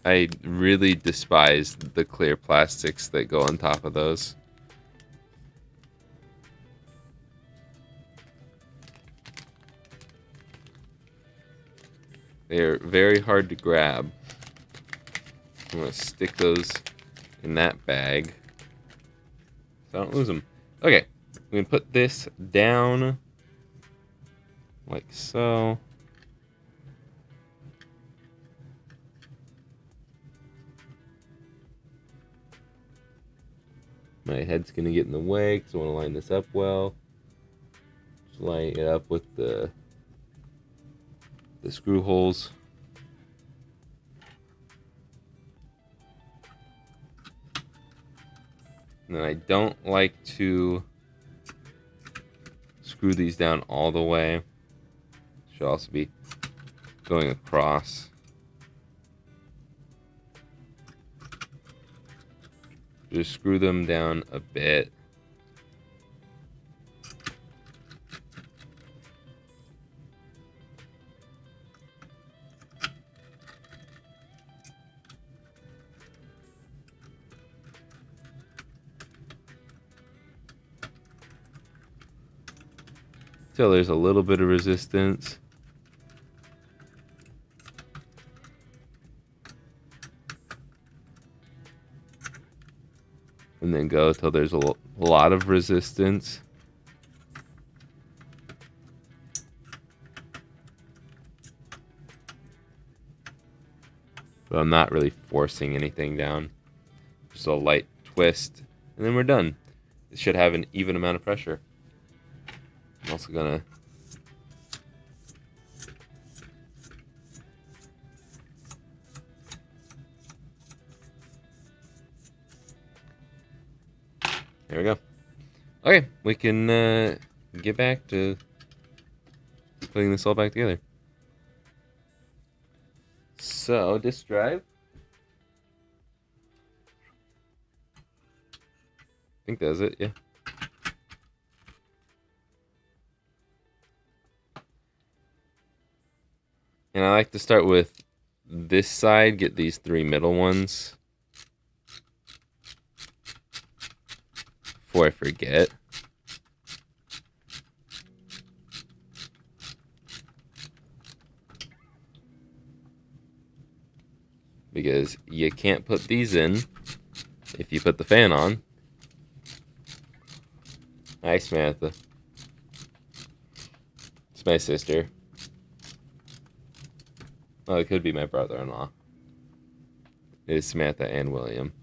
I really despise the clear plastics that go on top of those. They're very hard to grab. I'm going to stick those in that bag so I don't lose them. Okay, I'm going to put this down like so. My head's going to get in the way because I want to line this up well. Just line it up with the screw holes. And then I don't like to screw these down all the way. Should also be going across. Just screw them down a bit. till there's a little bit of resistance. And then go till there's a lot of resistance. But I'm not really forcing anything down. Just a light twist, and then we're done. It should have an even amount of pressure. I'm also gonna there we go. Okay, we can get back to putting this all back together. So, disk drive. I think that's it, yeah. And I like to start with this side, get these 3 middle ones before I forget. Because you can't put these in if you put the fan on. Hi, Samantha. It's my sister. Oh, it could be my brother-in-law. It is Samantha and William.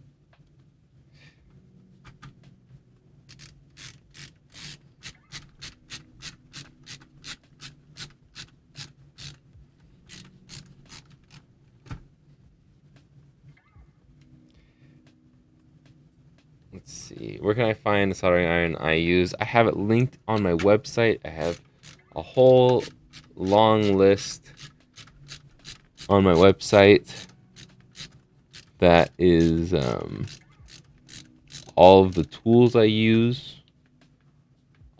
Let's see. Where can I find the soldering iron I use? I have it linked on my website. I have a whole long list on my website that is all of the tools I use,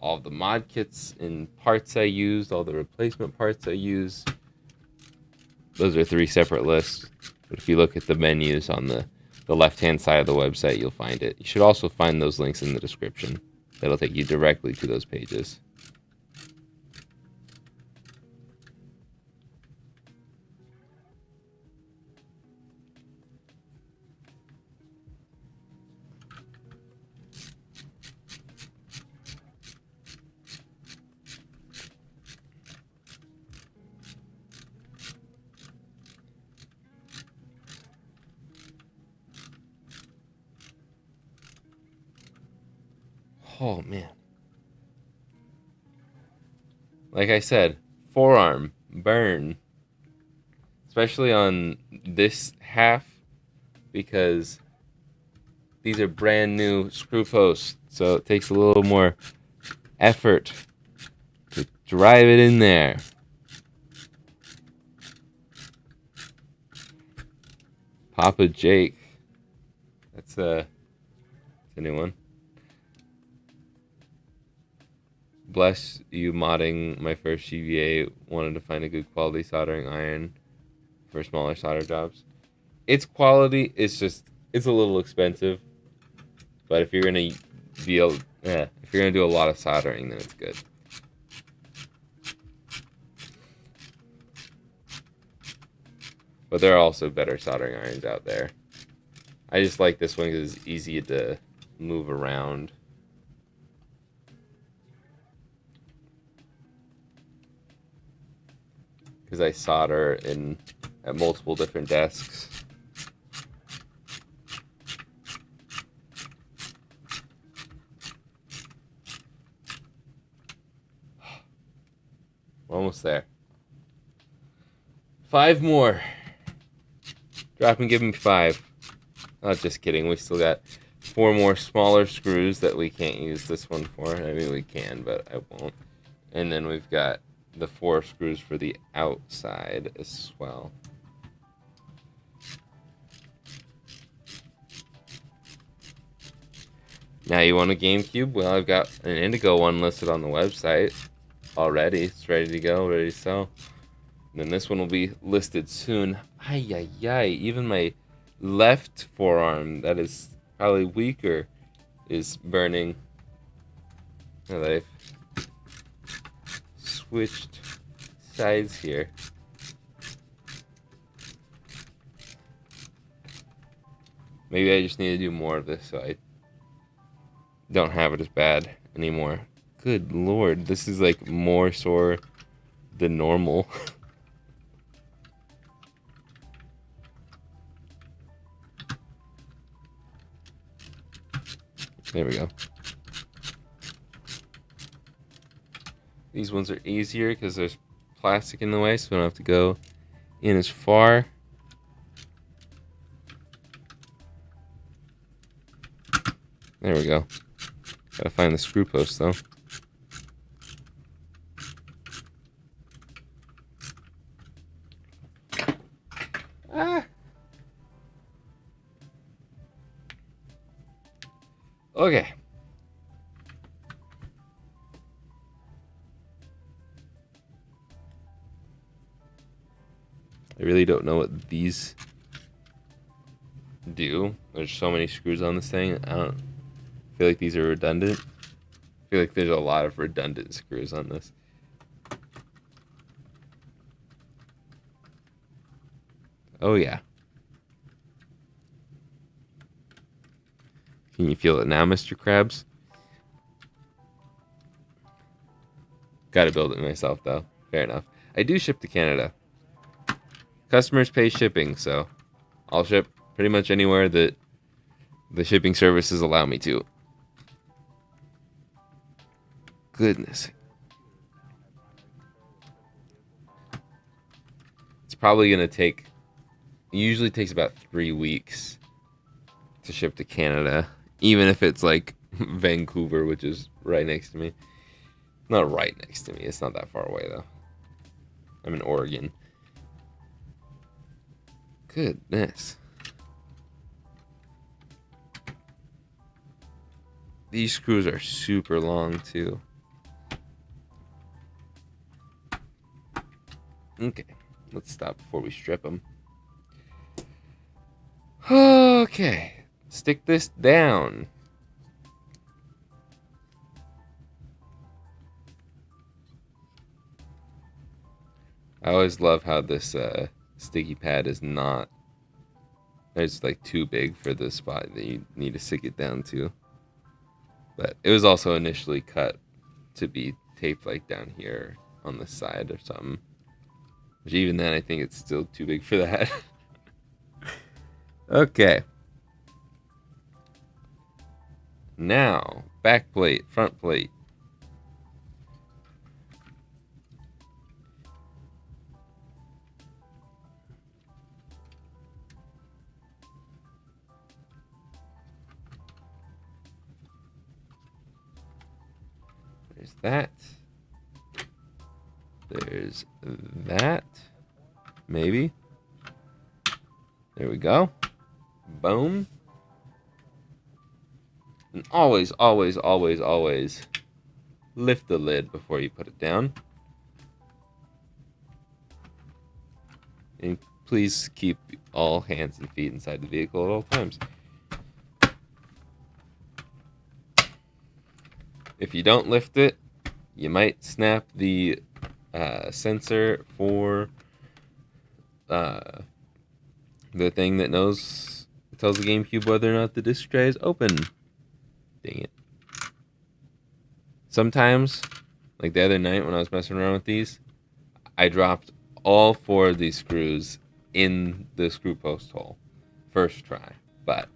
all of the mod kits and parts I use, all the replacement parts I use. Those are 3 separate lists. But if you look at the menus on the left-hand side of the website, you'll find it. You should also find those links in the description. That'll take you directly to those pages. Oh, man. Like I said, forearm, burn. Especially on this half, because these are brand new screw posts. So it takes a little more effort to drive it in there. Papa Jake. That's a new one. Bless you modding my first GVA. Wanted to find a good quality soldering iron for smaller solder jobs. It's quality. It's just it's a little expensive. But if you're gonna if you're gonna do a lot of soldering, then it's good. But there are also better soldering irons out there. I just like this one because it's easy to move around. Because I solder at multiple different desks. We're almost there. 5 more. Drop and give me 5. Oh, just kidding. We still got 4 more smaller screws that we can't use this one for. I mean, we can, but I won't. And then we've got the 4 screws for the outside as well. Now you want a GameCube? Well, I've got an Indigo one listed on the website already. It's ready to go, ready to sell. And then this one will be listed soon. Ay, ay, ay. Even my left forearm, that is probably weaker, is burning. My life. switched sides here. Maybe I just need to do more of this so I don't have it as bad anymore. Good lord, this is like more sore than normal. There we go. These ones are easier because there's plastic in the way, so I don't have to go in as far. There we go. Gotta find the screw post though. Ah. Okay. I really don't know what these do. There's so many screws on this thing. I don't feel like these are redundant. I feel like there's a lot of redundant screws on this. Oh yeah. Can you feel it now, Mr. Krabs? Gotta build it myself though. Fair enough. I do ship to Canada. Customers pay shipping, so I'll ship pretty much anywhere that the shipping services allow me to. Goodness. It's probably going to take... It usually takes about 3 weeks to ship to Canada. Even if it's like Vancouver, which is right next to me. Not right next to me. It's not that far away, though. I'm in Oregon. Goodness. These screws are super long, too. Okay. Let's stop before we strip them. Okay. Stick this down. I always love how this sticky pad is not... It's like too big for the spot that you need to stick it down to. But it was also initially cut to be taped like down here on the side or something. Which even then I think it's still too big for that. Okay. Now, back plate, front plate. There's that. There's that. Maybe. There we go. Boom. And always, always, always, always lift the lid before you put it down. And please keep all hands and feet inside the vehicle at all times. If you don't lift it, you might snap the sensor for the thing that tells the GameCube whether or not the disc tray is open. Dang it. Sometimes, like the other night when I was messing around with these, I dropped all 4 of these screws in the screw post hole. First try. But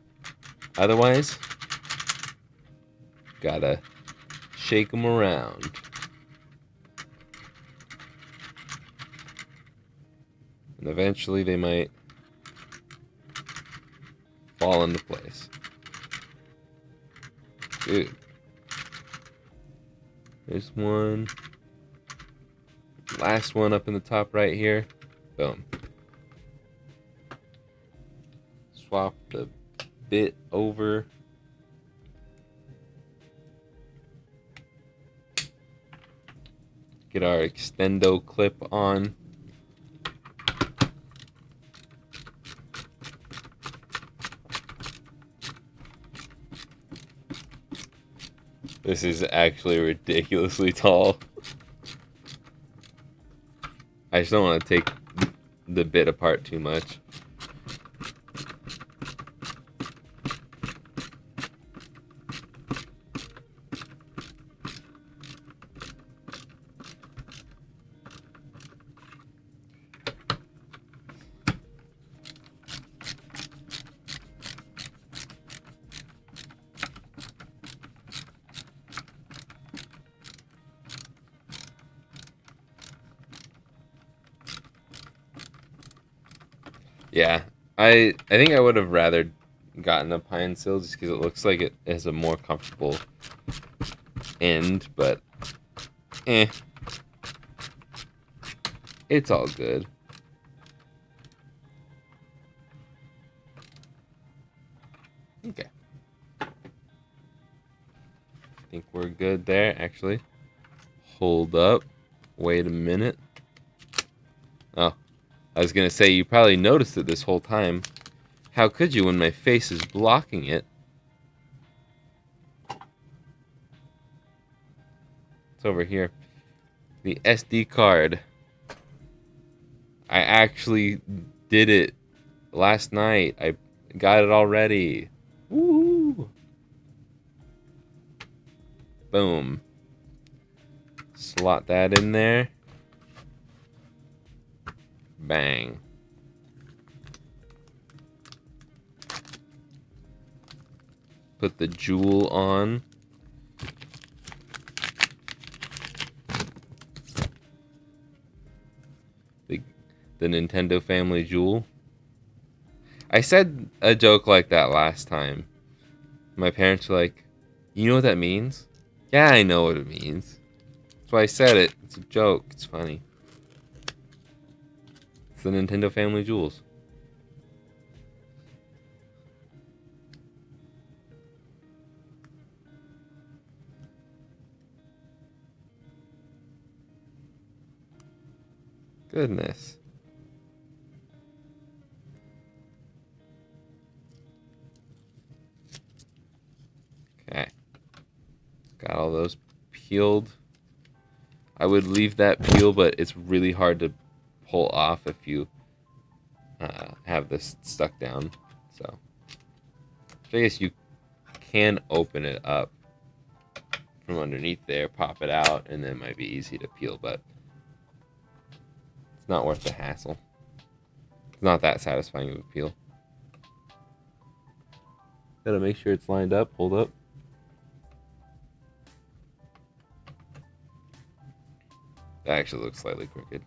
otherwise, gotta shake them around. And eventually they might fall into place. Dude. There's one. Last one up in the top right here. Boom. Swap the bit over. Get our extendo clip on. This is actually ridiculously tall. I just don't want to take the bit apart too much. Yeah, I think I would have rather gotten a pine sill just because it looks like it has a more comfortable end, but eh, it's all good. Okay, I think we're good there. Actually, hold up. Wait a minute. Oh, I was gonna say you probably noticed it this whole time. How could you when my face is blocking it? It's over here. The SD card. I actually did it last night. I got it already. Woo! Boom. Slot that in there. Bang. Put the jewel on. The Nintendo Family Jewel. I said a joke like that last time. My parents were like, "You know what that means?" Yeah, I know what it means. That's why I said it. It's a joke. It's funny. It's the Nintendo Family Jewels. Goodness. Okay. Got all those peeled. I would leave that peel, but it's really hard to pull off if you have this stuck down. So I guess you can open it up from underneath there, pop it out, and then it might be easy to peel, but it's not worth the hassle. It's not that satisfying of a peel. Gotta make sure it's lined up. Hold up. That actually looks slightly crooked.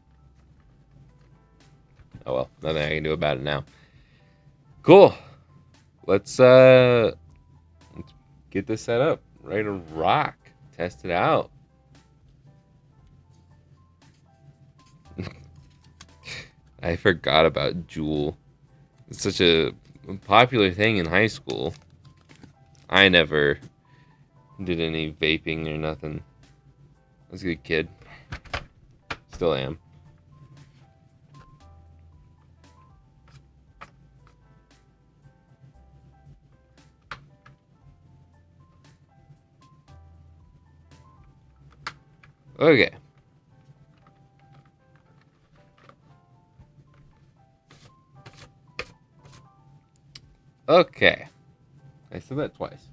Oh well, nothing I can do about it now. Cool. Let's get this set up. Ready to rock. Test it out. I forgot about Jewel. It's such a popular thing in high school. I never did any vaping or nothing. I was a good kid. Still am. Okay. Okay. I said that twice.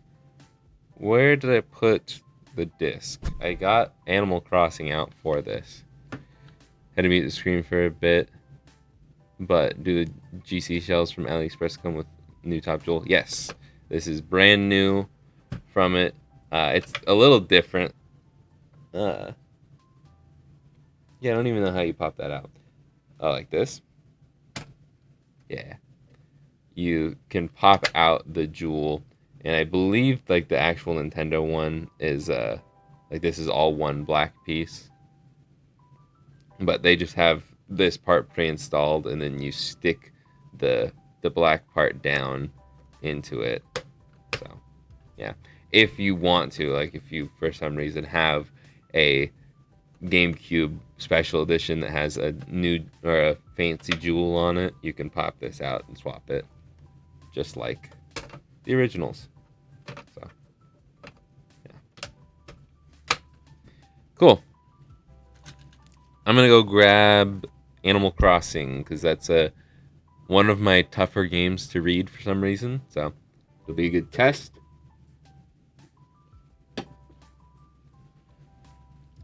Where did I put the disc? I got Animal Crossing out for this. Had to mute the screen for a bit. But do the GC shells from AliExpress come with new Top Jewel? Yes. This is brand new from it. It's a little different. Yeah, I don't even know how you pop that out. Oh, like this? Yeah. You can pop out the jewel, and I believe like the actual Nintendo one is like this is all one black piece. But they just have this part pre-installed, and then you stick the black part down into it. So, yeah. If you want to, like if you for some reason have a GameCube special edition that has a new or a fancy jewel on it, you can pop this out and swap it, just like the originals. So, yeah. Cool. I'm gonna go grab Animal Crossing, because that's one of my tougher games to read for some reason. So it'll be a good test.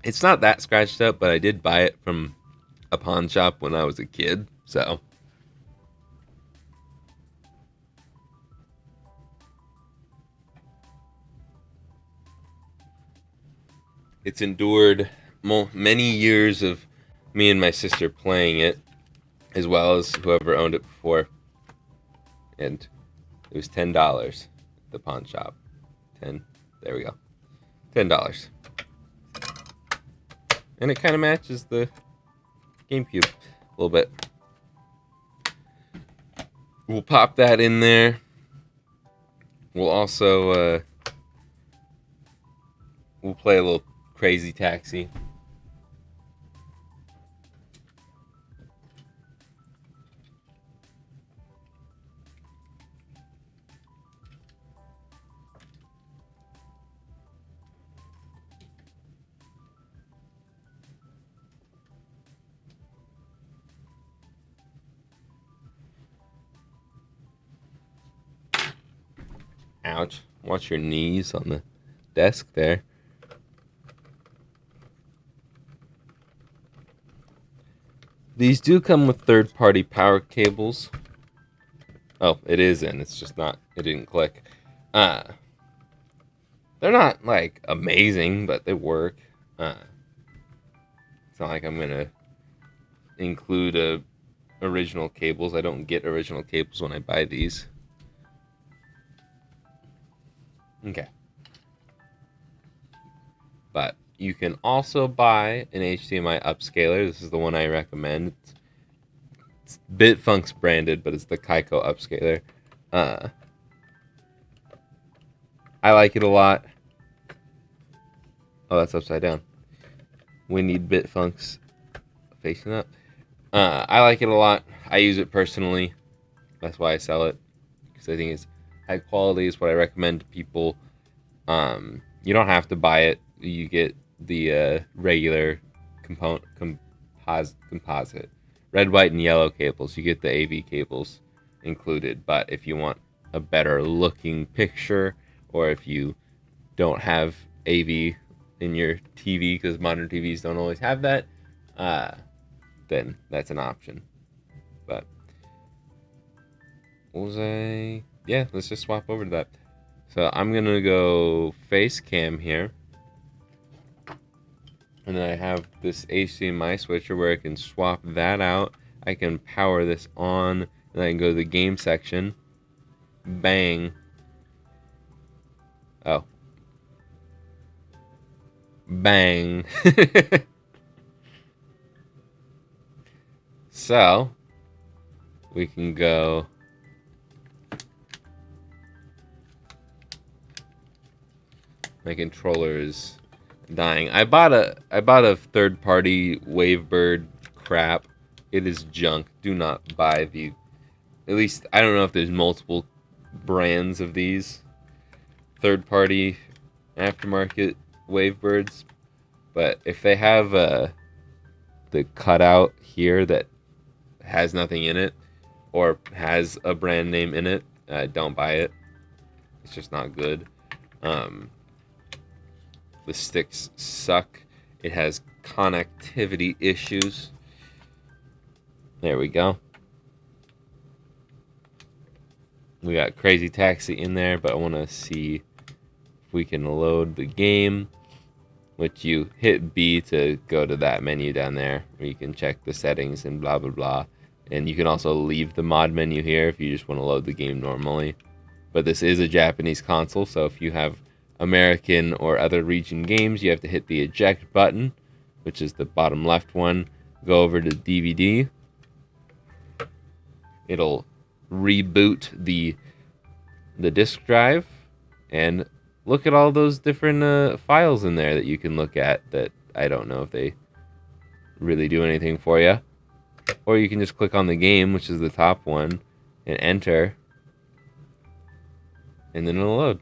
It's not that scratched up, but I did buy it from a pawn shop when I was a kid. So it's endured many years of me and my sister playing it, as well as whoever owned it before. And it was $10 at the pawn shop. 10. There we go. $10. And it kind of matches the GameCube a little bit. We'll pop that in there. We'll also we'll play a little Crazy Taxi. Ouch. Watch your knees on the desk there. These do come with third-party power cables. Oh, it is in. It's just not. It didn't click. They're not like amazing, but they work. It's not like I'm gonna include original cables. I don't get original cables when I buy these. Okay. But you can also buy an HDMI upscaler. This is the one I recommend. It's Bitfunk's branded, but it's the Kaiko upscaler. I like it a lot. Oh, that's upside down. We need Bitfunk's facing up. I like it a lot. I use it personally. That's why I sell it, because I think it's high quality. Is what I recommend to people. You don't have to buy it. You get the regular composite, red, white, and yellow cables. You get the AV cables included. But if you want a better looking picture, or if you don't have AV in your TV, because modern TVs don't always have that, then that's an option. But what was I? Yeah, let's just swap over to that. So I'm gonna go face cam here, and then I have this HDMI switcher where I can swap that out. I can power this on, and I can go to the game section. Bang. Oh. Bang. So we can go. My controller is dying. I bought a third-party Wavebird crap. It is junk. Do not buy the. At least I don't know if there's multiple brands of these third-party aftermarket Wavebirds, but if they have the cutout here that has nothing in it or has a brand name in it, don't buy it. It's just not good. The sticks suck. It has connectivity issues. There we go. We got Crazy Taxi in there, but I want to see if we can load the game, which you hit B to go to that menu down there where you can check the settings and blah, blah, blah. And you can also leave the mod menu here if you just want to load the game normally. But this is a Japanese console, so if you have American or other region games, you have to hit the eject button, which is the bottom left one. Go over to DVD. It'll reboot the disk drive, and look at all those different files in there that you can look at that I don't know if they really do anything for you. Or you can just click on the game, which is the top one, and enter, and then it'll load.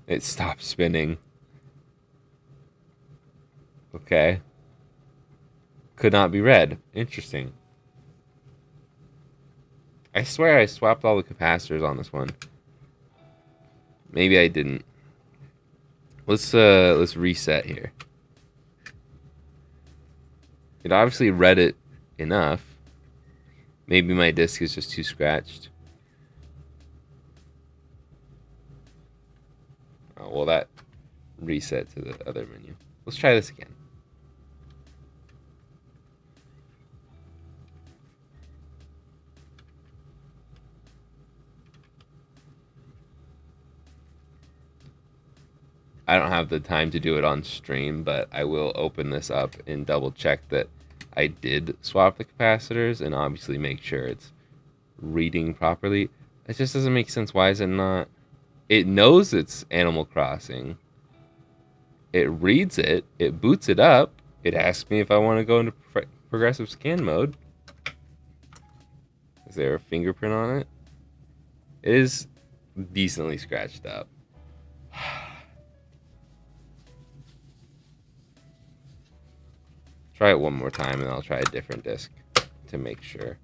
It stopped spinning. Okay. Okay. Could not be read. Interesting. I swear I swapped all the capacitors on this one. Maybe I didn't. Let's reset here. It obviously read it enough. Maybe my disk is just too scratched. Oh, well, that reset to the other menu. Let's try this again. I don't have the time to do it on stream, but I will open this up and double check that I did swap the capacitors and obviously make sure it's reading properly. It just doesn't make sense. Why is it not? It knows it's Animal Crossing. It reads it. It boots it up. It asks me if I want to go into progressive scan mode. Is there a fingerprint on it? It is decently scratched up. Try it one more time and I'll try a different disc to make sure.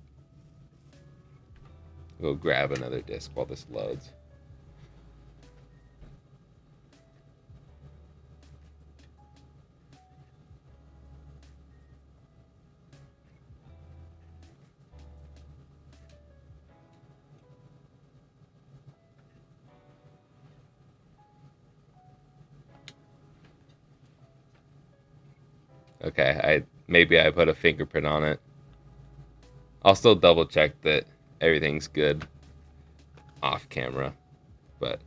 Go grab another disc while this loads. Okay, maybe I put a fingerprint on it. I'll still double check that everything's good off camera, but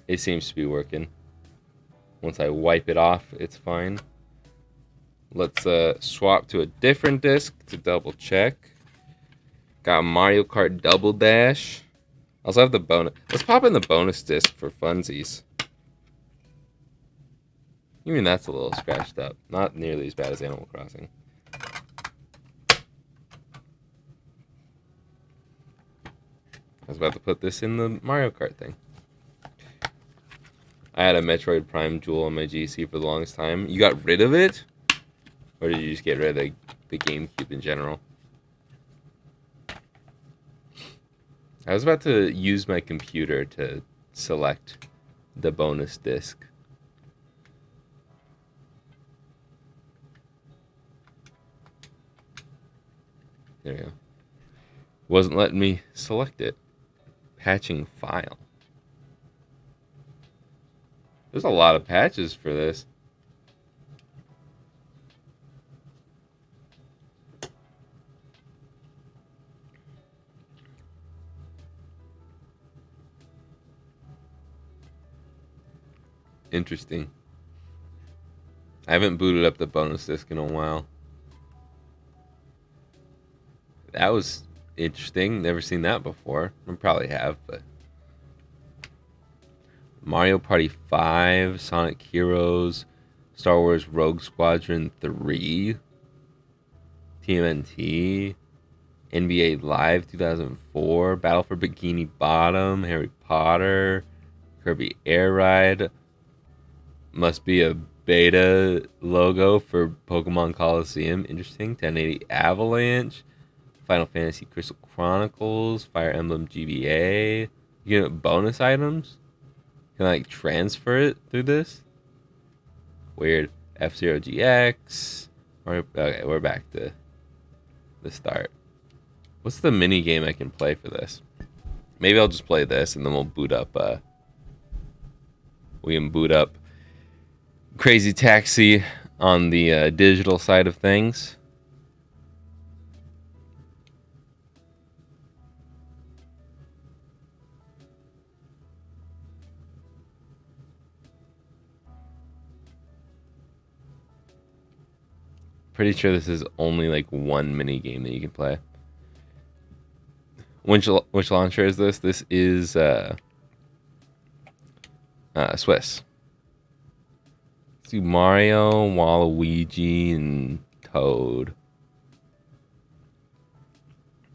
it seems to be working. Once I wipe it off, it's fine. Let's swap to a different disc to double check. Got Mario Kart Double Dash. Also have the bonus. Let's pop in the bonus disc for funsies. Even that's a little scratched up. Not nearly as bad as Animal Crossing. I was about to put this in the Mario Kart thing. I had a Metroid Prime Jewel on my GC for the longest time. You got rid of it? Or did you just get rid of the GameCube in general? I was about to use my computer to select the bonus disc. There we go. Wasn't letting me select it. Patching file. There's a lot of patches for this. Interesting. I haven't booted up the bonus disc in a while. That was interesting. Never seen that before. I probably have, but Mario Party 5, Sonic Heroes, Star Wars Rogue Squadron 3, TMNT, NBA Live 2004, Battle for Bikini Bottom, Harry Potter, Kirby Air Ride. Must be a beta logo for Pokemon Coliseum. Interesting. 1080 Avalanche, Final Fantasy Crystal Chronicles, Fire Emblem GBA. You get bonus items. Can I like transfer it through this? Weird. F-Zero GX. Okay, we're back to the start. What's the mini game I can play for this? Maybe I'll just play this and then we'll boot up. We can boot up Crazy Taxi on the digital side of things. Pretty sure this is only like one mini game that you can play. Which launcher is this? This is Swiss. Let's do Mario, Waluigi, and Toad.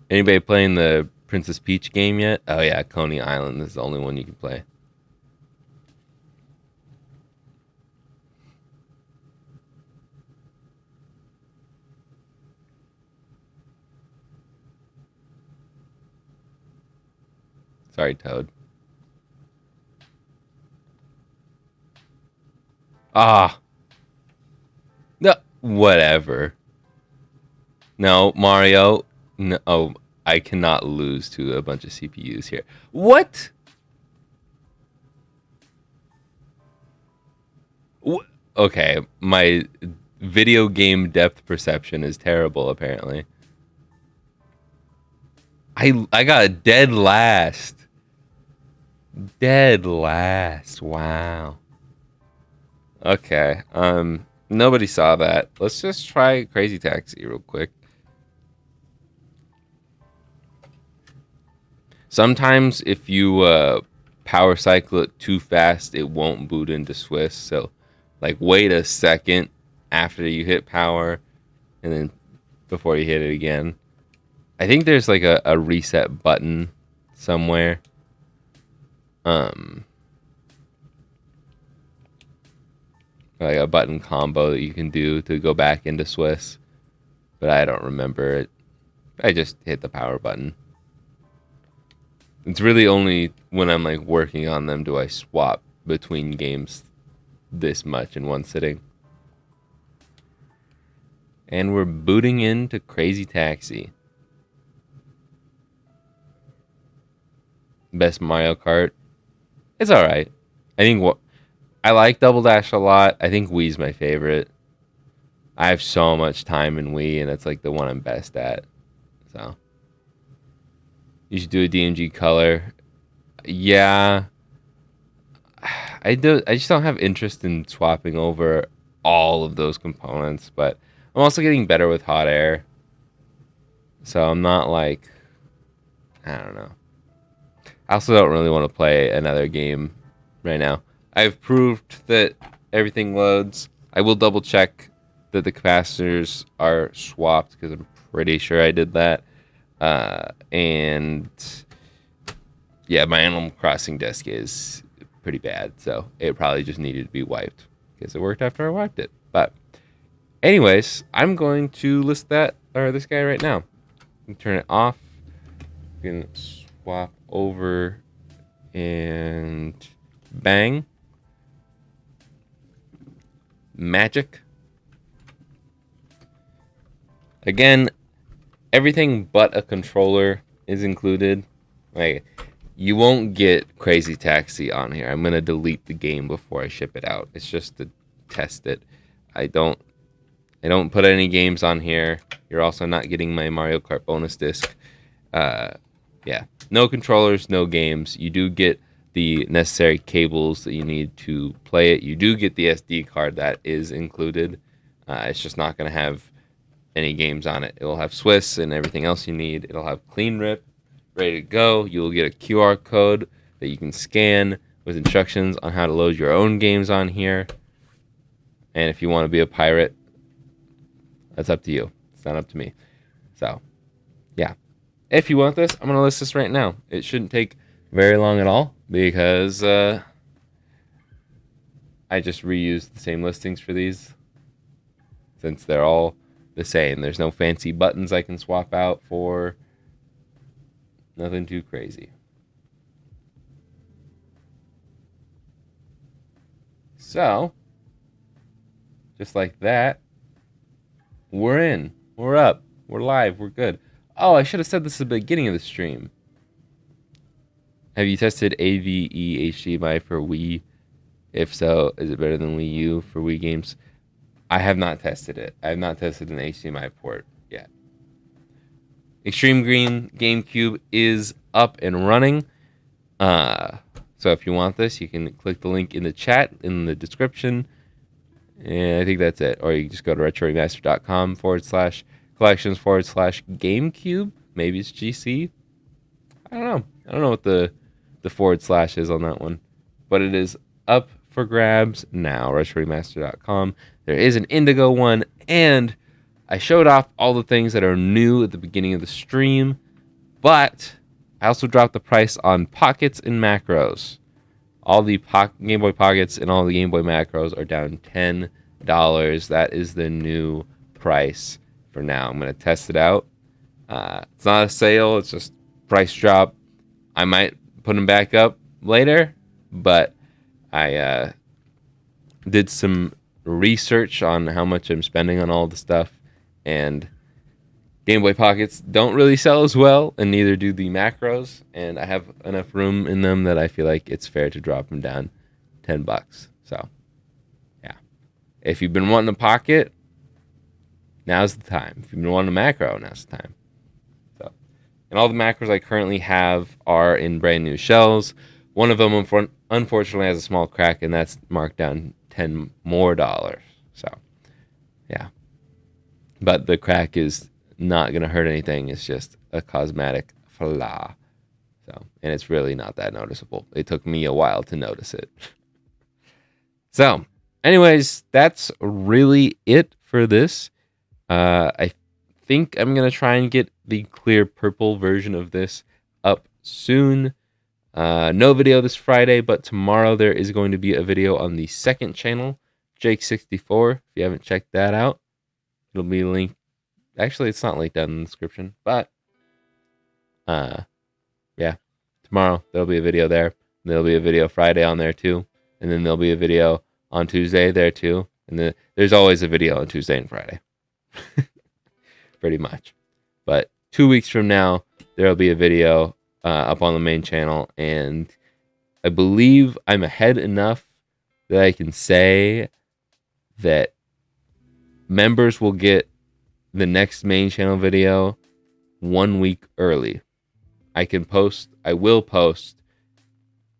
Anybody playing the Princess Peach game yet? Oh yeah, Coney Island is the only one you can play. Sorry, Toad. Ah, no, whatever. No, Mario. No, oh, I cannot lose to a bunch of CPUs here. What? Okay, my video game depth perception is terrible. Apparently, I got dead last. Dead last. Wow. Okay. Nobody saw that. Let's just try Crazy Taxi real quick. Sometimes if you power cycle it too fast, it won't boot into Swiss. So, like, wait a second after you hit power, and then before you hit it again. I think there's like a reset button somewhere. Like a button combo that you can do to go back into Swiss, but I don't remember it. I just hit the power button. It's really only when I'm like working on them do I swap between games this much in one sitting. And we're booting into Crazy Taxi. Best Mario Kart. It's alright. I think I like Double Dash a lot. I think Wii's my favorite. I have so much time in Wii, and it's like the one I'm best at. So you should do a DMG color. Yeah. I just don't have interest in swapping over all of those components, but I'm also getting better with hot air. So I'm not like, I don't know. I also don't really want to play another game right now. I've proved that everything loads. I will double check that the capacitors are swapped because I'm pretty sure I did that. And yeah, my Animal Crossing disk is pretty bad, so it probably just needed to be wiped because it worked after I wiped it. But anyways, I'm going to list this guy right now. Turn it off. You can swap over and bang. Magic. Again, everything but a controller is included. Like, you won't get Crazy Taxi on here. I'm gonna delete the game before I ship it out. It's just to test it. I don't put any games on here. You're also not getting my Mario Kart bonus disc. Yeah, no controllers, no games. You do get the necessary cables that you need to play it. You do get the SD card that is included. It's just not going to have any games on it. It will have Swiss and everything else you need. It'll have clean rip, ready to go. You will get a QR code that you can scan with instructions on how to load your own games on here. And if you want to be a pirate, that's up to you. It's not up to me. So, yeah. If you want this, I'm going to list this right now. It shouldn't take very long at all because I just reused the same listings for these since they're all the same. There's no fancy buttons I can swap out for. Nothing too crazy. So, just like that, we're in. We're up. We're live. We're good. Oh, I should have said this at the beginning of the stream. Have you tested AVE HDMI for Wii? If so, is it better than Wii U for Wii games? I have not tested it. I have not tested an HDMI port yet. Extreme Green GameCube is up and running. So if you want this, you can click the link in the chat, in the description. And I think that's it. Or you can just go to retroremaster.com/collections/GameCube. Maybe it's GC. I don't know. I don't know what the forward slash is on that one. But it is up for grabs now. retroremaster.com. There is an Indigo one. And I showed off all the things that are new at the beginning of the stream. But I also dropped the price on pockets and macros. All the Game Boy Pockets and all the Game Boy Macros are down $10. That is the new price for now. I'm going to test it out. It's not a sale. It's just price drop. I might put them back up later, but I did some research on how much I'm spending on all the stuff, and Game Boy Pockets don't really sell as well, and neither do the macros, and I have enough room in them that I feel like it's fair to drop them down $10. So, yeah. If you've been wanting a pocket, now's the time. If you've been wanting a macro, now's the time. So, and all the macros I currently have are in brand new shells. One of them, unfortunately, has a small crack, and that's marked down $10 more. So, yeah. But the crack is not going to hurt anything. It's just a cosmetic flaw. So, and it's really not that noticeable. It took me a while to notice it. So, anyways, that's really it for this. I think I'm going to try and get the clear purple version of this up soon. No video this Friday, but tomorrow there is going to be a video on the second channel, Jake64. If you haven't checked that out, it'll be linked. Actually, it's not linked down in the description, but yeah, tomorrow there'll be a video there. There'll be a video Friday on there too, and then there'll be a video on Tuesday there too, and then there's always a video on Tuesday and Friday, pretty much. But 2 weeks from now, there'll be a video up on the main channel, and I believe I'm ahead enough that I can say that members will get the next main channel video 1 week early. I will post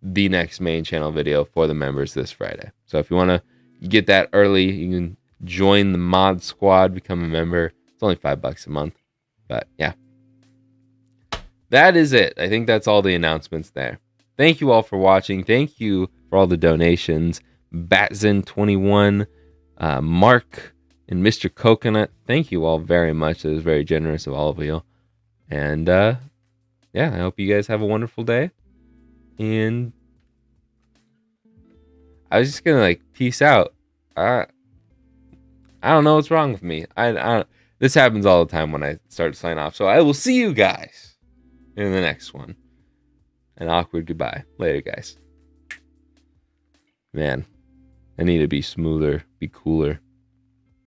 the next main channel video for the members this Friday. So if you want to get that early, you can join the mod squad, become a member. It's only $5 a month. But yeah. That is it. I think that's all the announcements there. Thank you all for watching. Thank you for all the donations. Batzin21, Mark, and Mr. Coconut, thank you all very much. That was very generous of all of you. And yeah, I hope you guys have a wonderful day. And I was just gonna peace out. I don't know what's wrong with me. This happens all the time when I start to sign off. So I will see you guys in the next one. An awkward goodbye. Later, guys. Man, I need to be smoother, be cooler.